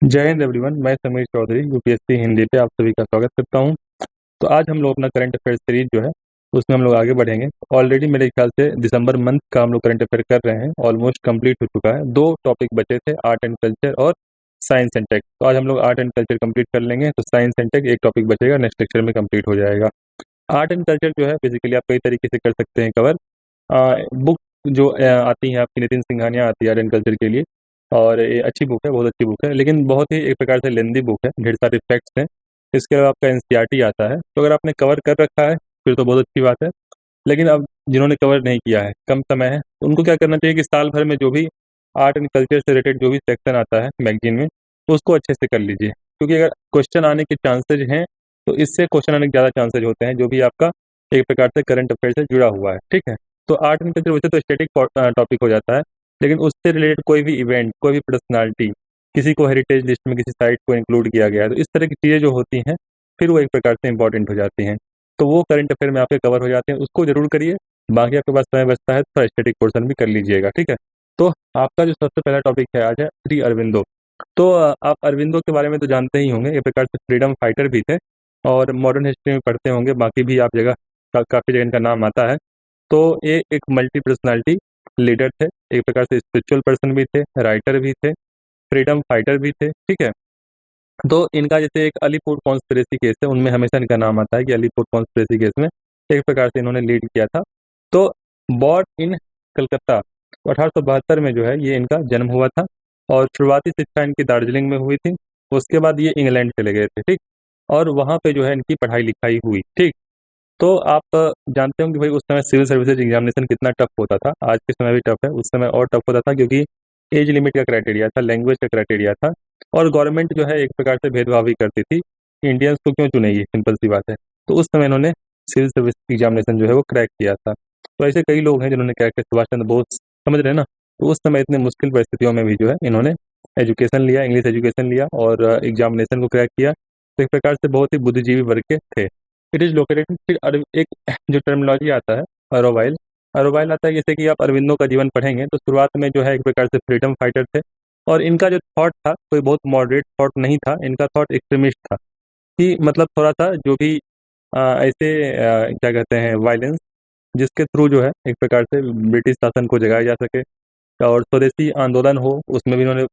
जय हिंद एवरीवन। मैं समीर चौधरी यूपीएससी हिंदी पे आप सभी का स्वागत करता हूं। तो आज हम लोग अपना करंट अफेयर सीरीज जो है उसमें हम लोग आगे बढ़ेंगे। ऑलरेडी मेरे ख्याल से दिसंबर मंथ का हम लोग करंट अफेयर कर रहे हैं, ऑलमोस्ट कंप्लीट हो चुका है। दो टॉपिक बचे थे, आर्ट एंड कल्चर और साइंस एंड टेक। तो आज हम लोग आर्ट एंड कल्चर कंप्लीट कर लेंगे, तो साइंस एंड टेक एक टॉपिक बचेगा, नेक्स्ट लेक्चर में कंप्लीट हो जाएगा। आर्ट एंड कल्चर जो है बेसिकली आप कई तरीके से कर सकते हैं कवर। बुक जो आती है आपकी नितिन सिंघानिया आती है आर्ट एंड कल्चर के लिए, और ये अच्छी बुक है, बहुत अच्छी बुक है, लेकिन बहुत ही एक प्रकार से लेंदी बुक है, ढेर सारे फैक्ट्स हैं। इसके अलावा आपका एनसीईआरटी आता है, तो अगर आपने कवर कर रखा है फिर तो बहुत अच्छी बात है। लेकिन अब जिन्होंने कवर नहीं किया है, कम समय है, तो उनको क्या करना चाहिए कि साल भर में जो भी आर्ट एंड कल्चर से रिलेटेड जो भी सेक्शन आता है मैगजीन में, तो उसको अच्छे से कर लीजिए, क्योंकि अगर क्वेश्चन आने के चांसेज हैं तो इससे क्वेश्चन आने के ज़्यादा चांसेज होते हैं, जो भी आपका एक प्रकार से करंट अफेयर से जुड़ा हुआ है। ठीक है, तो आर्ट एंड कल्चर वैसे तो स्टैटिक टॉपिक हो जाता है, लेकिन उससे रिलेटेड कोई भी इवेंट, कोई भी पर्सनालिटी, किसी को हेरिटेज लिस्ट में किसी साइट को इंक्लूड किया गया है, तो इस तरह की चीज़ें जो होती हैं फिर वो एक प्रकार से इंपॉर्टेंट हो जाती हैं। तो वो करंट अफेयर में आपके कवर हो जाते हैं, उसको जरूर करिए। बाकी आपके पास समय बचता है तो स्टैटिक पोर्शन भी कर लीजिएगा। ठीक है, तो आपका जो सबसे पहला टॉपिक है आज है श्री अरविंदो। तो आप अरविंदो के बारे में तो जानते ही होंगे, एक प्रकार से फ्रीडम फाइटर भी थे, और मॉडर्न हिस्ट्री में पढ़ते होंगे, बाकी भी आप जगह काफ़ी जगह इनका नाम आता है। तो ये एक मल्टी पर्सनालिटी लीडर थे, एक प्रकार से स्पिरिचुअल पर्सन भी थे, राइटर भी थे, फ्रीडम फाइटर भी थे। ठीक है, तो इनका जैसे एक अलीपुर कॉन्स्पिरेसी केस है, उनमें हमेशा इनका नाम आता है कि अलीपुर कॉन्स्पिरेसी केस में एक प्रकार से इन्होंने लीड किया था। तो बॉर्न इन कलकत्ता, 1872 में जो है ये इनका जन्म हुआ था, और शुरुआती शिक्षा इनकी दार्जिलिंग में हुई थी। उसके बाद ये इंग्लैंड चले गए थे। ठीक, और वहाँ पे जो है इनकी पढ़ाई लिखाई हुई। ठीक, तो आप जानते होंगे भाई उस समय सिविल सर्विसेज एग्जामिनेशन कितना टफ होता था। आज के समय भी टफ है, उस समय और टफ होता था, क्योंकि एज लिमिट का क्राइटेरिया था, लैंग्वेज का क्राइटेरिया था, और गवर्नमेंट जो है एक प्रकार से भेदभाव भी करती थी, इंडियंस को क्यों चुनेगी, सिंपल सी बात है। तो उस समय इन्होंने सिविल सर्विस एग्जामिनेशन जो है वो क्रैक किया था। तो ऐसे कई लोग हैं जिन्होंने क्रैक किया, सुभाष चंद्र बोस, समझ रहे हैं ना। तो उस समय इतने मुश्किल परिस्थितियों में भी जो है इन्होंने एजुकेशन लिया, इंग्लिश एजुकेशन लिया, और एग्जामिनेशन को क्रैक किया। तो एक प्रकार से बहुत ही बुद्धिजीवी वर्ग के थे। इट इज लोकेटेड, फिर एक जो टर्मिनोलॉजी आता है अरोवाइल, अरोवाइल आता है। जैसे कि आप अरविंदो का जीवन पढ़ेंगे तो शुरुआत में जो है एक प्रकार से फ्रीडम फाइटर थे, और इनका जो थॉट था कोई बहुत मॉडरेट थॉट नहीं था, इनका थॉट एक्सट्रीमिस्ट था, कि मतलब थोड़ा सा जो भी ऐसे क्या कहते हैं वायलेंस, जिसके थ्रू जो है एक प्रकार से ब्रिटिश शासन को जगाया जा सके, और स्वदेशी आंदोलन हो, उसमें भी इन्होंने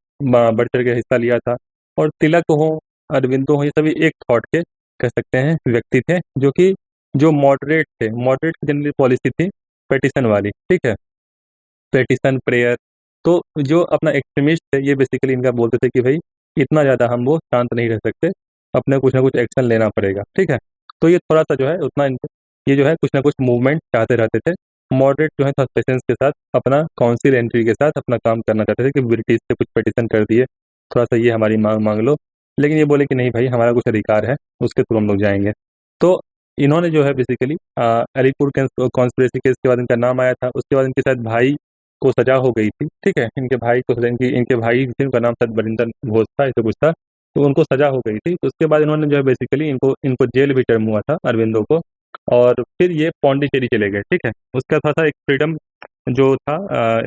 बढ़ चढ़ के हिस्सा लिया था। और तिलक हो, अरविंदो हो, ये सभी एक थॉट के कह सकते हैं व्यक्ति थे, जो कि जो मॉडरेट थे। मॉडरेट जनरल पॉलिसी थी पेटिशन वाली। ठीक है, पेटिशन प्रेयर। तो जो अपना एक्सट्रीमिस्ट थे ये बेसिकली इनका बोलते थे कि भाई इतना ज़्यादा हम वो शांत नहीं रह सकते, अपने कुछ ना कुछ एक्शन लेना पड़ेगा। ठीक है, तो ये थोड़ा सा जो है उतना ये जो है कुछ ना कुछ मूवमेंट चाहते रहते थे। मॉडरेट जो है थोड़ा पेशेंस के साथ अपना काउंसिल एंट्री के साथ अपना काम करना चाहते थे, कि ब्रिटिश से कुछ पेटिशन कर दिए, थोड़ा सा ये हमारी मांग मांग लो। लेकिन ये बोले कि नहीं भाई, हमारा कुछ अधिकार है, उसके थ्रू हम लोग जाएंगे। तो इन्होंने जो है बेसिकली अलीपुर कॉन्स्पिरेसी केस के बाद इनका नाम आया था। उसके बाद इनके शायद भाई को सजा हो गई थी। ठीक है, इनके भाई को सजा, इनके भाई थे, उनका नाम शायद बरिंदर घोष था, ऐसे कुछ था। तो उनको सजा हो गई थी, तो उसके बाद इन्होंने जो है बेसिकली इनको इनको जेल भी टर्म हुआ था अरविंदो को, और फिर ये पौंडीचेरी चले गए। ठीक है, उसका थोड़ा सा एक फ्रीडम जो था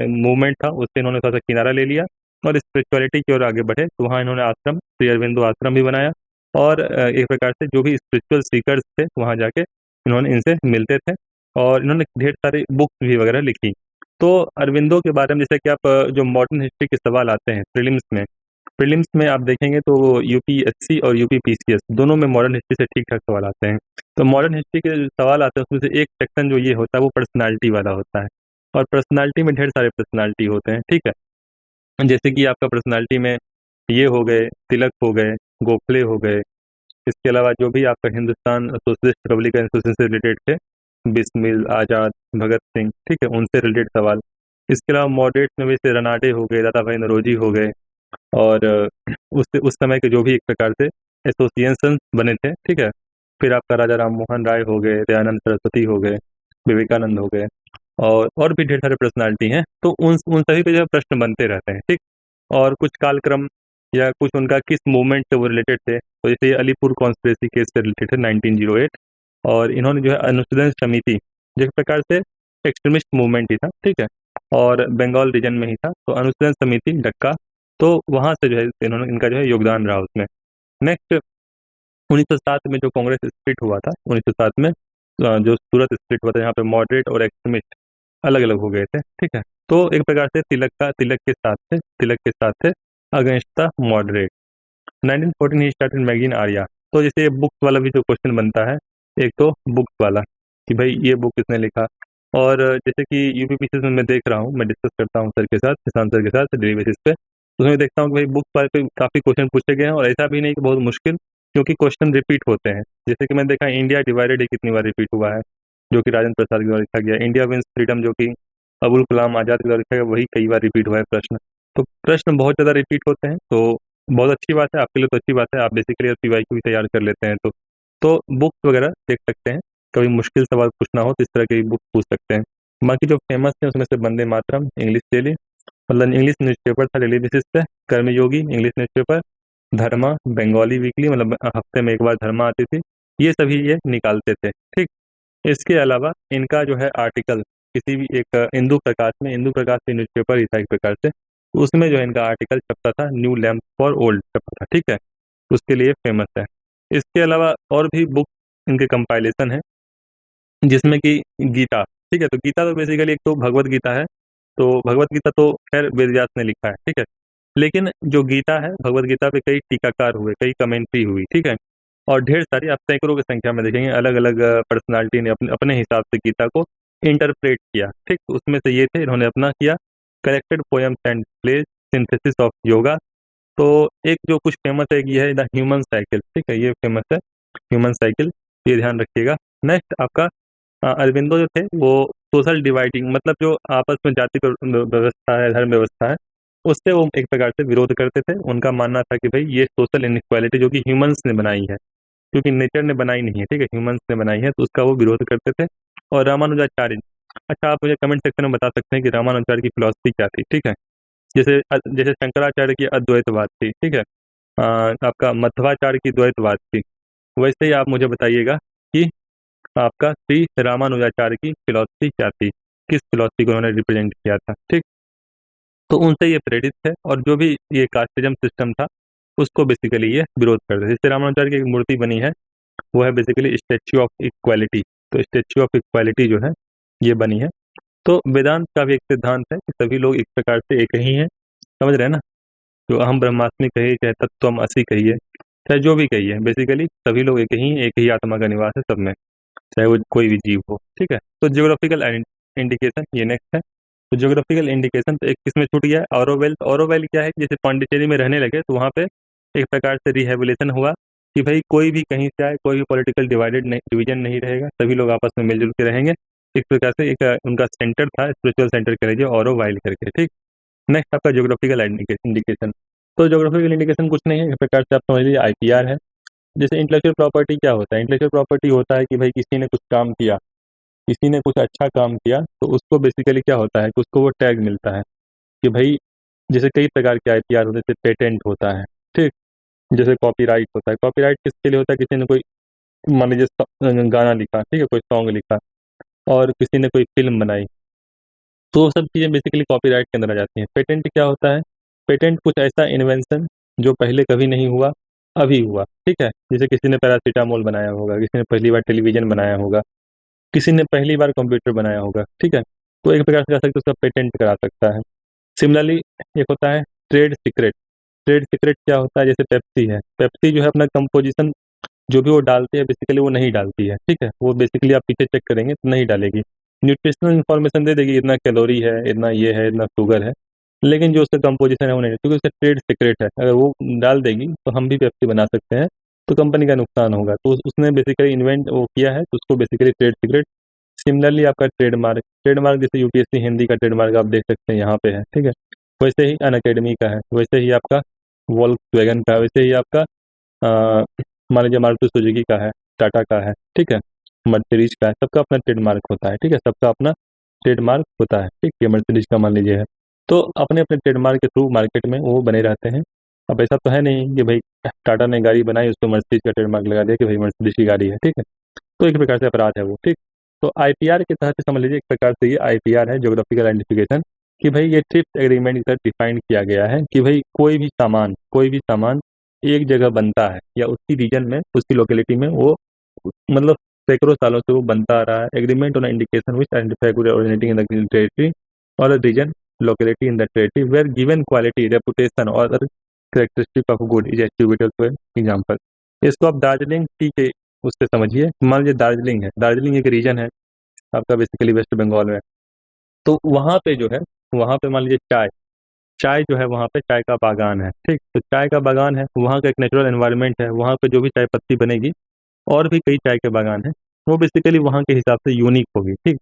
मूवमेंट था, उससे इन्होंने थोड़ा सा किनारा ले लिया, और स्पिरिचुअलिटी की ओर आगे बढ़े। तो वहाँ इन्होंने आश्रम, श्री अरविंदो आश्रम भी बनाया, और एक प्रकार से जो भी स्पिरिचुअल सीकर्स थे वहाँ जाके इन्होंने इनसे मिलते थे, और इन्होंने ढेर सारी बुक्स भी वगैरह लिखी। तो अरविंदो के बारे में जैसे कि आप जो मॉडर्न हिस्ट्री के सवाल आते हैं प्रीलिम्स में आप देखेंगे तो यूपीएससी और यूपीपीसीएस दोनों में मॉडर्न हिस्ट्री से ठीक ठाक सवाल आते हैं। तो मॉडर्न हिस्ट्री के सवाल आते हैं, उसमें से एक सेक्शन जो ये होता है वो पर्सनालिटी वाला होता है, और पर्सनालिटी में ढेर सारे पर्सनालिटी होते हैं। ठीक है, जैसे कि आपका पर्सनालिटी में ये हो गए, तिलक हो गए, गोखले हो गए। इसके अलावा जो भी आपका हिंदुस्तान सोशलिस्ट रिपब्लिकन एसोसिएशन से रिलेटेड थे, बिस्मिल, आज़ाद, भगत सिंह, ठीक है, उनसे रिलेटेड सवाल। इसके अलावा मॉडरेट में वैसे रनाडे हो गए, दादा भाई नौरोजी हो गए, और उस समय के जो भी एक प्रकार से एसोसिएशन बने थे। ठीक है, फिर आपका राजा राम मोहन राय हो गए, दयानंद सरस्वती हो गए, विवेकानंद हो गए, और भी ढेर सारे पर्सनालिटी हैं। तो उन सभी पे जो है प्रश्न बनते रहते हैं। ठीक, और कुछ कालक्रम या कुछ उनका किस मूवमेंट से वो रिलेटेड थे, तो जैसे ये अलीपुर कॉन्स्पिरेसी केस से रिलेटेड है 1908, और इन्होंने जो है अनुशीलन समिति, जिस प्रकार से एक्सट्रीमिस्ट मूवमेंट ही था। ठीक है, और बंगाल रीजन में ही था, तो अनुशीलन समिति डक्का, तो वहाँ से जो है इन्होंने इनका जो है योगदान रहा उसमें। नेक्स्ट 1907 में जो कांग्रेस स्प्लिट हुआ था, 1907 में जो सूरत स्प्लिट हुआ था, यहाँ पे मॉडरेट और एक्सट्रीमिस्ट अलग अलग हो गए थे, ठीक है। तो एक प्रकार से तिलक के साथ थे against the moderate. 1914 he started magazine Arya. तो जैसे बुक्स वाला भी जो क्वेश्चन बनता है, एक तो बुक्स वाला कि भाई ये बुक किसने लिखा, और जैसे कि यूपीपीसी में मैं देख रहा हूँ, मैं डिस्कस करता हूँ सर के साथ, किसान सर के साथ डेली बेसिस पे, तो उसमें देखता हूँ कि भाई बुक्स वाले पे काफ़ी क्वेश्चन पूछे गए हैं, और ऐसा भी नहीं कि बहुत मुश्किल, क्योंकि क्वेश्चन रिपीट होते हैं। जैसे कि मैंने देखा इंडिया डिवाइडेड है कितनी बार रिपीट हुआ है, जो कि राजेंद्र प्रसाद के द्वारा लिखा गया। इंडिया विंस फ्रीडम, जो कि अबुल कलाम आजाद के द्वारा लिखा गया, वही कई बार रिपीट हुआ है प्रश्न। तो प्रश्न बहुत ज़्यादा रिपीट होते हैं, तो बहुत अच्छी बात है, आपके लिए तो अच्छी बात है, आप बेसिकली पीवाईक्यू भी तैयार कर लेते हैं। तो बुक्स वगैरह देख सकते हैं, कभी मुश्किल सवाल पूछना हो तो इस तरह की बुक पूछ सकते हैं। बाकी जो फेमस है उसमें से वंदे मातरम इंग्लिश डेली, मतलब इंग्लिश न्यूज़पेपर था डेली बेसिस पे, कर्मयोगी इंग्लिश न्यूज़पेपर, धर्मा बंगाली वीकली, मतलब हफ्ते में एक बार धर्मा आती थी, ये सभी ये निकालते थे, ठीक। इसके अलावा इनका जो है आर्टिकल किसी भी एक इंदू प्रकाश भी न्यूज़पेपर ही था एक प्रकार से, उसमें जो है इनका आर्टिकल छपता था, न्यू लैम्प फॉर ओल्ड छपता था, ठीक है, उसके लिए फेमस है। इसके अलावा और भी बुक इनके कंपाइलेशन है, जिसमें कि गीता, ठीक है। तो गीता तो बेसिकली एक तो भगवत गीता है, तो भगवत गीता तो खैर वेद व्यास ने लिखा है, ठीक है। लेकिन जो गीता है, भगवत गीता पे कई टीकाकार हुए, कई कमेंट्री हुई, ठीक है, और ढेर सारी, आप सैकड़ों की संख्या में देखेंगे, अलग अलग पर्सनालिटी ने अपने अपने हिसाब से गीता को इंटरप्रेट किया, ठीक। तो उसमें से ये थे, इन्होंने अपना किया collected poems and plays, synthesis of yoga. तो एक जो कुछ फेमस है, ये है द ह्यूमन साइकिल, ठीक है, ये फेमस है ह्यूमन साइकिल, ये ध्यान रखिएगा। नेक्स्ट आपका अरबिंदो जो थे वो सोशल डिवाइडिंग, मतलब जो आपस में जाति व्यवस्था है, धर्म व्यवस्था है, उससे वो एक प्रकार से विरोध करते थे। उनका मानना था कि भाई ये सोशल इनइक्वालिटी जो कि ह्यूमंस ने बनाई है, क्योंकि नेचर ने बनाई नहीं है, ठीक है, ह्यूमंस ने बनाई है, तो उसका वो विरोध करते थे। और रामानुजाचार्य, अच्छा आप मुझे कमेंट सेक्शन में बता सकते हैं कि रामानुजाचार्य की फिलॉसफी क्या थी, ठीक है। जैसे जैसे शंकराचार्य की अद्वैतवाद थी, ठीक है, आपका मध्वाचार्य की द्वैतवाद थी, वैसे ही आप मुझे बताइएगा कि आपका श्री रामानुजाचार्य की फिलॉसफी क्या थी, किस फिलॉसफी को उन्होंने रिप्रेजेंट किया था, ठीक। तो उनसे ये प्रेरित है, और जो भी ये कास्टिज्म सिस्टम था उसको बेसिकली ये विरोध करते थे। जैसे रामानुजाचार्य की एक मूर्ति बनी है, वो है बेसिकली स्टैच्यू ऑफ इक्वालिटी। तो स्टैच्यू ऑफ इक्वालिटी जो है ये बनी है। तो वेदांत का भी एक सिद्धांत है कि सभी लोग एक प्रकार से एक ही हैं, समझ रहे हैं ना। जो अहम ब्रह्मास्मि कहिए, चाहे तत्वम असि कहिए, चाहे जो भी कहिए, बेसिकली सभी लोग एक ही आत्मा का निवास है सब में, चाहे वो कोई भी जीव हो, ठीक है। तो जियोग्राफिकल इंडिकेशन ये नेक्स्ट है। तो जियोग्राफिकल इंडिकेशन तो एक किसमें छूट गया, ऑरोवेल। ऑरोवेल क्या है कि जैसे पांडिचेरी में रहने लगे तो वहाँ पे एक प्रकार से रिहेबिलिटेशन हुआ कि भाई कोई भी कहीं से आए, कोई भी पॉलिटिकल डिवीजन नहीं रहेगा, सभी लोग आपस में मिलजुल के रहेंगे। एक प्रकार से एक उनका सेंटर था, स्पिरिचुअल सेंटर कह लीजिए, ऑरोवाइल करके, ठीक। नेक्स्ट आपका ज्योग्राफिकल इंडिकेशन। तो ज्योग्राफिकल इंडिकेशन कुछ नहीं है, एक प्रकार से आप समझ लीजिए आईपीआर है। जैसे इंटेलेक्चुअल प्रॉपर्टी क्या होता है, इंटेलेक्चुअल प्रॉपर्टी होता है कि भाई किसी ने कुछ काम किया, किसी ने कुछ अच्छा काम किया, तो उसको बेसिकली क्या होता है कि उसको वो टैग मिलता है कि भाई, जैसे कई प्रकार के आईपीआर होते हैं, जैसे पेटेंट होता है, ठीक। जैसे कॉपीराइट होता है, कॉपीराइट किसके लिए होता है, किसी ने कोई मान लीजिए गाना लिखा, ठीक है, कोई सॉन्ग लिखा, और किसी ने कोई फिल्म बनाई, तो वो सब चीज़ें बेसिकली कॉपीराइट के अंदर आ जाती हैं। पेटेंट क्या होता है, पेटेंट कुछ ऐसा इन्वेंशन जो पहले कभी नहीं हुआ, अभी हुआ, ठीक है। जैसे किसी ने पैरासीटामोल बनाया होगा, किसी ने पहली बार टेलीविजन बनाया होगा, किसी ने पहली बार कंप्यूटर बनाया होगा, ठीक है। तो एक प्रकार से कह सकते उसका पेटेंट करा सकता है। सिमिलरली एक होता है ट्रेड सीक्रेट। ट्रेड सीक्रेट क्या होता है, जैसे पेप्सी है, पेप्सी जो है अपना कंपोजिशन जो भी वो डालती है बेसिकली वो नहीं डालती है, ठीक है, वो बेसिकली आप पीछे चेक करेंगे तो नहीं डालेगी। न्यूट्रिशनल इन्फॉर्मेशन दे देगी, इतना कैलोरी है, इतना ये है, इतना शुगर है, लेकिन जो उसका कंपोजिशन है वो नहीं, क्योंकि उसका ट्रेड सीक्रेट है। अगर वो डाल देगी तो हम भी पेप्सी बना सकते हैं, तो कंपनी का नुकसान होगा। तो उसने बेसिकली इन्वेंट वो किया है, तो उसको बेसिकली ट्रेड सीक्रेट। सिमिलरली आपका ट्रेडमार्क, ट्रेडमार्क जैसे यूपीएससी हिंदी का ट्रेडमार्क आप देख सकते हैं यहाँ पे है, ठीक है, वैसे ही अनअकैडमी का है, वैसे ही आपका वोल्क्सवैगन का, वैसे ही आपका मान लीजिए मारुति सुजुकी का है, टाटा का है, ठीक है, मर्सिडीज का है, सबका अपना ट्रेडमार्क होता है, ठीक है, सबका अपना ट्रेडमार्क होता है, ठीक है, मर्सिडीज का मान लीजिए है। तो अपने अपने ट्रेडमार्क के थ्रू मार्केट में वो बने रहते हैं। अब ऐसा तो है नहीं कि भाई टाटा ने गाड़ी बनाई उसको मर्सिडीज का ट्रेडमार्क लगा दिया कि भाई मर्सिडीज की गाड़ी है, ठीक है। तो एक प्रकार से अपराध है वो, ठीक। तो आईपीआर के तहत समझ लीजिए एक प्रकार से ये आईपीआर है, ज्योग्राफिकल आइडेंटिफिकेशन, कि भाई ये ट्रिप्स एग्रीमेंट के तहत डिफाइन किया गया है कि भाई कोई भी सामान एक जगह बनता है या उसी रीजन में, उसी लोकेलिटी में वो मतलब सैकड़ों सालों से वो बनता आ रहा है। Agreement on indication which identify good originating in the territory और region locality in the territory where given quality reputation और other characteristic of good is attributed to example. इसको आप दार्जिलिंग टी के उससे समझिए। मान लीजिए दार्जिलिंग है, दार्जिलिंग एक रीजन है आपका बेसिकली वेस्ट बंगाल में। तो वहाँ पे जो है, वहाँ पे मान लीजिए चाय चाय जो है, वहाँ पे चाय का बागान है, ठीक। तो चाय का बागान है, वहाँ का एक नेचुरल एनवायरनमेंट है, वहाँ पे जो भी चाय पत्ती बनेगी और भी कई चाय के बागान हैं, वो बेसिकली वहाँ के हिसाब से यूनिक होगी, ठीक।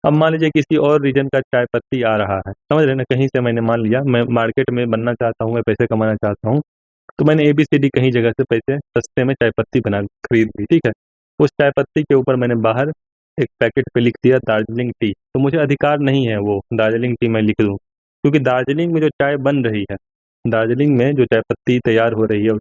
अब मान लीजिए किसी और रीजन का चाय पत्ती आ रहा है, समझ रहे हैं ना, कहीं से मैंने मान लिया मैं मार्केट में बनना चाहता हूँ, मैं पैसे कमाना चाहता हूँ, तो मैंने ABCD कहीं जगह से पैसे सस्ते में चाय पत्ती बना खरीद ली, ठीक है। उस चाय पत्ती के ऊपर मैंने बाहर एक पैकेट पे लिख दिया दार्जिलिंग टी, तो मुझे अधिकार नहीं है वो दार्जिलिंग टी मैं लिख दूँ, क्योंकि दार्जिलिंग में जो चाय बन रही है, दार्जिलिंग में जो चाय पत्ती तैयार हो रही है,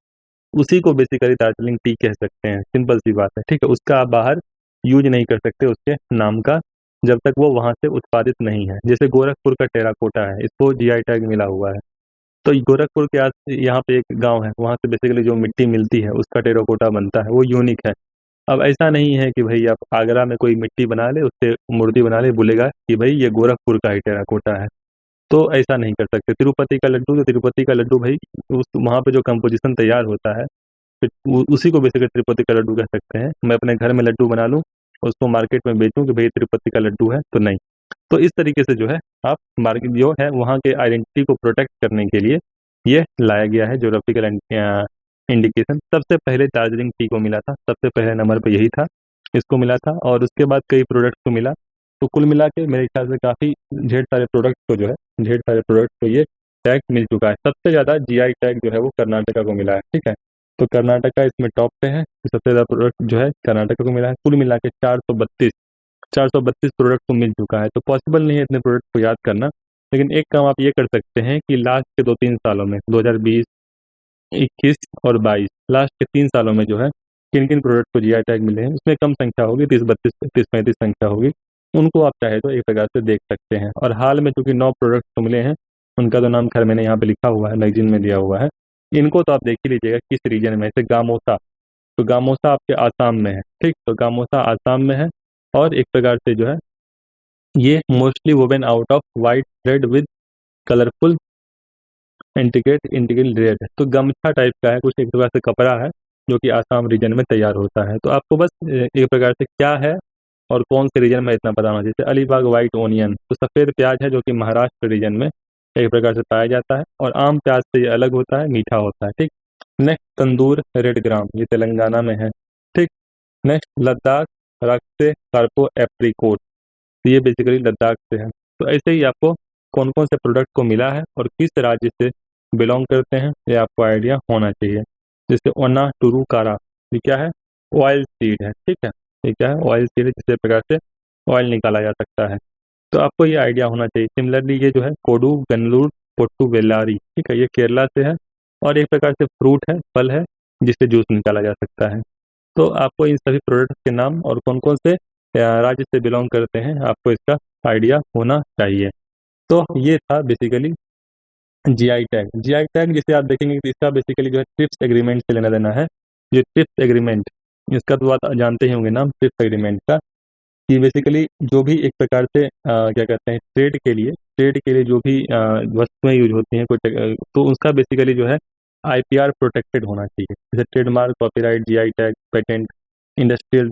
उसी को बेसिकली दार्जिलिंग टी कह सकते हैं। सिंपल सी बात है, ठीक है। उसका आप बाहर यूज नहीं कर सकते उसके नाम का, जब तक वो वहां से उत्पादित नहीं है। जैसे गोरखपुर का टेराकोटा है, इसको GI टैग मिला हुआ है। तो गोरखपुर के आस यहाँ पे एक गांव है, वहां से बेसिकली जो मिट्टी मिलती है उसका टेराकोटा बनता है, वो यूनिक है। अब ऐसा नहीं है कि भाई आप आगरा में कोई मिट्टी बना ले, उससे मूर्ति बना ले, बोलेगा कि भाई ये गोरखपुर का ही टेराकोटा है। तो ऐसा नहीं कर सकते। तिरुपति का लड्डू, तो तिरुपति का लड्डू भाई उस वहाँ पे जो कंपोजिशन तैयार होता है, फिर उसी को बेसिकली तिरुपति का लड्डू कह सकते हैं। मैं अपने घर में लड्डू बना लूँ, उसको मार्केट में बेचूं कि भाई तिरुपति का लड्डू है, तो नहीं। तो इस तरीके से जो है आप मार्केट जो है वहाँ के आइडेंटिटी को प्रोटेक्ट करने के लिए ये लाया गया है ज्योग्राफिकल इंडिकेशन। सबसे पहले दार्जिलिंग टी को मिला था, सबसे पहले नंबर पे यही था, इसको मिला था, और उसके बाद कई प्रोडक्ट्स को मिला। तो कुल मिला के मेरे ख्याल से काफ़ी ढेर सारे प्रोडक्ट्स को जो है, ढेर सारे प्रोडक्ट्स को ये टैग मिल चुका है। सबसे ज़्यादा GI टैग जो है वो कर्नाटका को मिला है, ठीक है। तो कर्नाटका इसमें टॉप पे है, तो सबसे ज़्यादा प्रोडक्ट जो है कर्नाटका को मिला है। कुल मिला के 432 प्रोडक्ट को मिल चुका है। तो पॉसिबल नहीं है इतने प्रोडक्ट को याद करना, लेकिन एक काम आप ये कर सकते हैं कि लास्ट के 2-3 सालों में 2020, 21 और 22, लास्ट के 3 सालों में जो है किन किन प्रोडक्ट को GI टैग मिले हैं, उसमें कम संख्या होगी, 30-32 संख्या होगी, उनको आप चाहे तो एक प्रकार से देख सकते हैं। और हाल में चूंकि 9 प्रोडक्ट को मिले हैं, उनका तो नाम खैर मैंने यहाँ पे लिखा हुआ है, मैगजीन में दिया हुआ है। इनको तो आप देख ही लीजिएगा किस रीजन में। जैसे गामोसा, तो गामोसा आपके आसाम में है, ठीक। तो गामोसा आसाम में है, और एक प्रकार से जो है ये mostly woven out of white thread with colourful integral red है। तो गमछा टाइप का है, कुछ एक प्रकार से कपड़ा है जो कि आसाम रीजन में तैयार होता है। तो आपको बस एक प्रकार से क्या है और कौन से रीजन में इतना पता होना। जैसे अलीबाग व्हाइट ओनियन, तो सफ़ेद प्याज है जो कि महाराष्ट्र रीजन में एक प्रकार से पाया जाता है, और आम प्याज से ये अलग होता है, मीठा होता है, ठीक। नेक्स्ट तंदूर रेड ग्राम, ये तेलंगाना में है, ठीक। नेक्स्ट लद्दाख रक्त कार्पो एप्रिकोट, तो ये बेसिकली लद्दाख से है। तो ऐसे ही आपको कौन कौन से प्रोडक्ट को मिला है और किस राज्य से बिलोंग करते हैं, ये आपको आइडिया होना चाहिए। जैसे ओना टुरु कारा, ये क्या है, ऑयल सीड है, ठीक है। ये क्या है, ऑयल सीड है, जिससे प्रकार से ऑयल निकाला जा सकता है। तो आपको ये आइडिया होना चाहिए। सिमिलरली ये जो है कोडू गन्नूर पोट्टू वेलारी, ठीक है, ये केरला से है, और एक प्रकार से फ्रूट है, फल है, जिससे जूस निकाला जा सकता है। तो आपको इन सभी प्रोडक्ट्स के नाम और कौन कौन से राज्य से बिलोंग करते हैं, आपको इसका आइडिया होना चाहिए। तो ये था बेसिकली GI टैग जिसे आप देखेंगे कि इसका बेसिकली जो है ट्रिप्स एग्रीमेंट से लेना देना है। ये ट्रिप्स एग्रीमेंट, इसका तो आप जानते ही होंगे नाम ट्रिप्स एग्रीमेंट का, कि बेसिकली जो भी एक प्रकार से क्या कहते हैं ट्रेड के लिए जो भी वस्तुएं यूज होती हैं तो उसका बेसिकली जो है IPR प्रोटेक्टेड होना चाहिए। जैसे trademark, copyright, GI tag, patent, industrial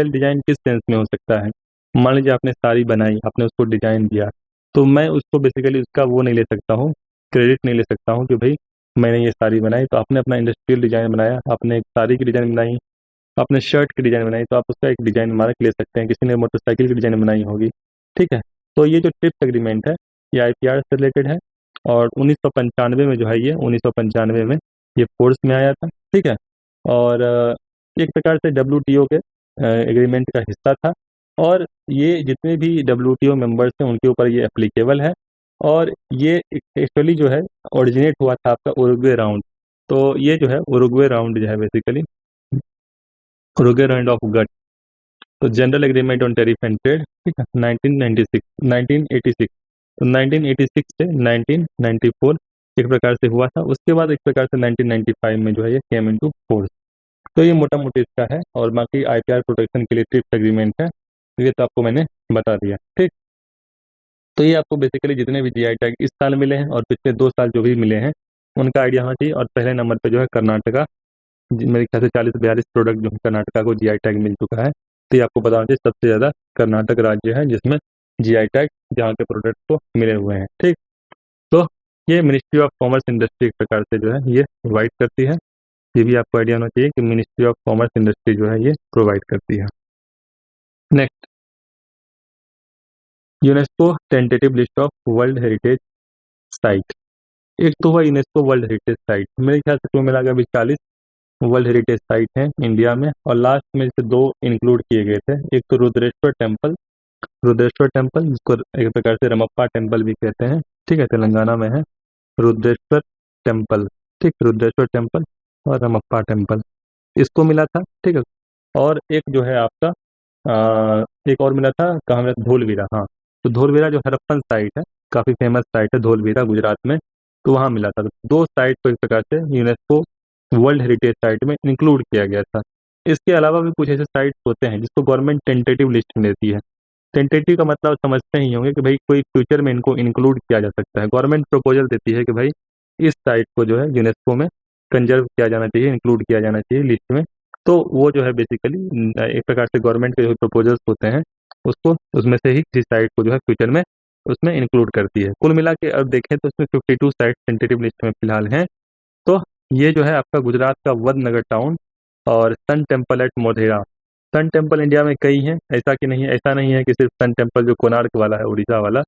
design किस सेंस में हो सकता है। मान लीजिए आपने साड़ी बनाई, आपने उसको डिजाइन दिया, तो मैं उसको बेसिकली उसका वो नहीं ले सकता हूँ, क्रेडिट नहीं ले सकता हूँ कि भाई मैंने ये साड़ी बनाई। तो आपने अपना इंडस्ट्रियल डिजाइन बनाया, आपने एक साड़ी की डिजाइन बनाई, आपने शर्ट की डिजाइन बनाई, तो आप उसका एक डिजाइन मार्क ले सकते हैं। किसी ने मोटरसाइकिल की डिजाइन बनाई होगी, ठीक है। तो ये जो ट्रिप्स एग्रीमेंट है, ये IPR से रिलेटेड है, और 1995 में जो है, ये 1995 में ये फोर्स में आया था, ठीक है। और एक प्रकार से WTO के एग्रीमेंट का हिस्सा था, और ये जितने भी WTO मेंबर्स हैं उनके ऊपर ये एप्लीकेबल है। और ये एक्चुअली जो है ओरिजिनेट हुआ था आपका उरुग्वे राउंड। तो ये जो है उरुग्वे राउंड जो है basically Uruguay round of GATT, तो general agreement on tariff and trade, ठीक है, 1996 1986। तो 1986 से 1994 एक प्रकार से हुआ था। उसके बाद एक प्रकार से 1995 में जो है ये केम इनटू फोर्स। तो ये मोटा मोटी इसका है, और बाकी आईपीआर प्रोटेक्शन के लिए ट्रिप्स एग्रीमेंट है, ये तो आपको मैंने बता दिया। ठीक, तो ये आपको बेसिकली जितने भी जीआई टैग इस साल मिले हैं और पिछले 2 साल जो भी मिले हैं उनका आइडिया होना चाहिए। और पहले नंबर पे जो है कर्नाटका, मेरे ख्याल से 40-42 प्रोडक्ट जो है कर्नाटका को जीआई टैग मिल चुका है। तो ये आपको पता होना चाहिए सबसे ज़्यादा कर्नाटक राज्य है जिसमें जीआई टैग जहाँ के प्रोडक्ट को मिले हुए हैं। ठीक, तो ये मिनिस्ट्री ऑफ कॉमर्स इंडस्ट्री एक प्रकार से जो है ये प्रोवाइड करती है। ये भी आपको आइडिया होना चाहिए कि मिनिस्ट्री ऑफ कॉमर्स इंडस्ट्री जो है ये प्रोवाइड करती है। Next, UNESCO tentative list of world heritage site. एक तो हुआ यूनेस्को वर्ल्ड हेरिटेज साइट, मेरे ख्याल से कुल मिला के अभी 40 वर्ल्ड हेरिटेज साइट हैं इंडिया में, और लास्ट में से 2 इंक्लूड किए गए थे। एक तो रुद्रेश्वर टेम्पल, रुद्रेश्वर टेम्पल जिसको एक प्रकार से रमप्पा टेम्पल भी कहते हैं, ठीक है, तेलंगाना में है रुद्रेश्वर टेम्पल। ठीक, रुद्रेश्वर टेम्पल और रमप्पा टेम्पल इसको मिला था। ठीक है, और एक जो है आपका एक और मिला था, कहाँ मिला, धोलवीरा। हाँ, तो धोलवीरा जो हड़प्पन साइट है, काफ़ी फेमस साइट है धोलवीरा गुजरात में, तो वहाँ मिला था। तो 2 साइट को एक प्रकार से यूनेस्को वर्ल्ड हेरिटेज साइट में इंक्लूड किया गया था। इसके अलावा भी कुछ ऐसे साइट्स होते हैं जिसको गवर्नमेंट टेंटेटिव लिस्ट में देती है। टेंटेटिव का मतलब आप समझते ही होंगे कि भाई कोई फ्यूचर में इनको इंक्लूड किया जा सकता है। गवर्नमेंट प्रपोजल देती है कि भाई इस साइट को जो है यूनेस्को में कंजर्व किया जाना चाहिए, इंक्लूड किया जाना चाहिए लिस्ट में। तो वो जो है बेसिकली एक प्रकार से गवर्नमेंट के जो प्रपोजल्स होते हैं उसको, उसमें से ही किसी साइट को जो है फ्यूचर में उसमें इंक्लूड करती है। कुल मिला के अब देखें तो इसमें 52 साइट टेंटेटिव लिस्ट में फिलहाल हैं। तो ये जो है आपका गुजरात का वडनगर टाउन और sun temple at Modhera. Sun temple India में कई हैं, ऐसा कि नहीं, ऐसा नहीं है कि सिर्फ सन टेम्पल जो कोणार्क वाला है उड़ीसा वाला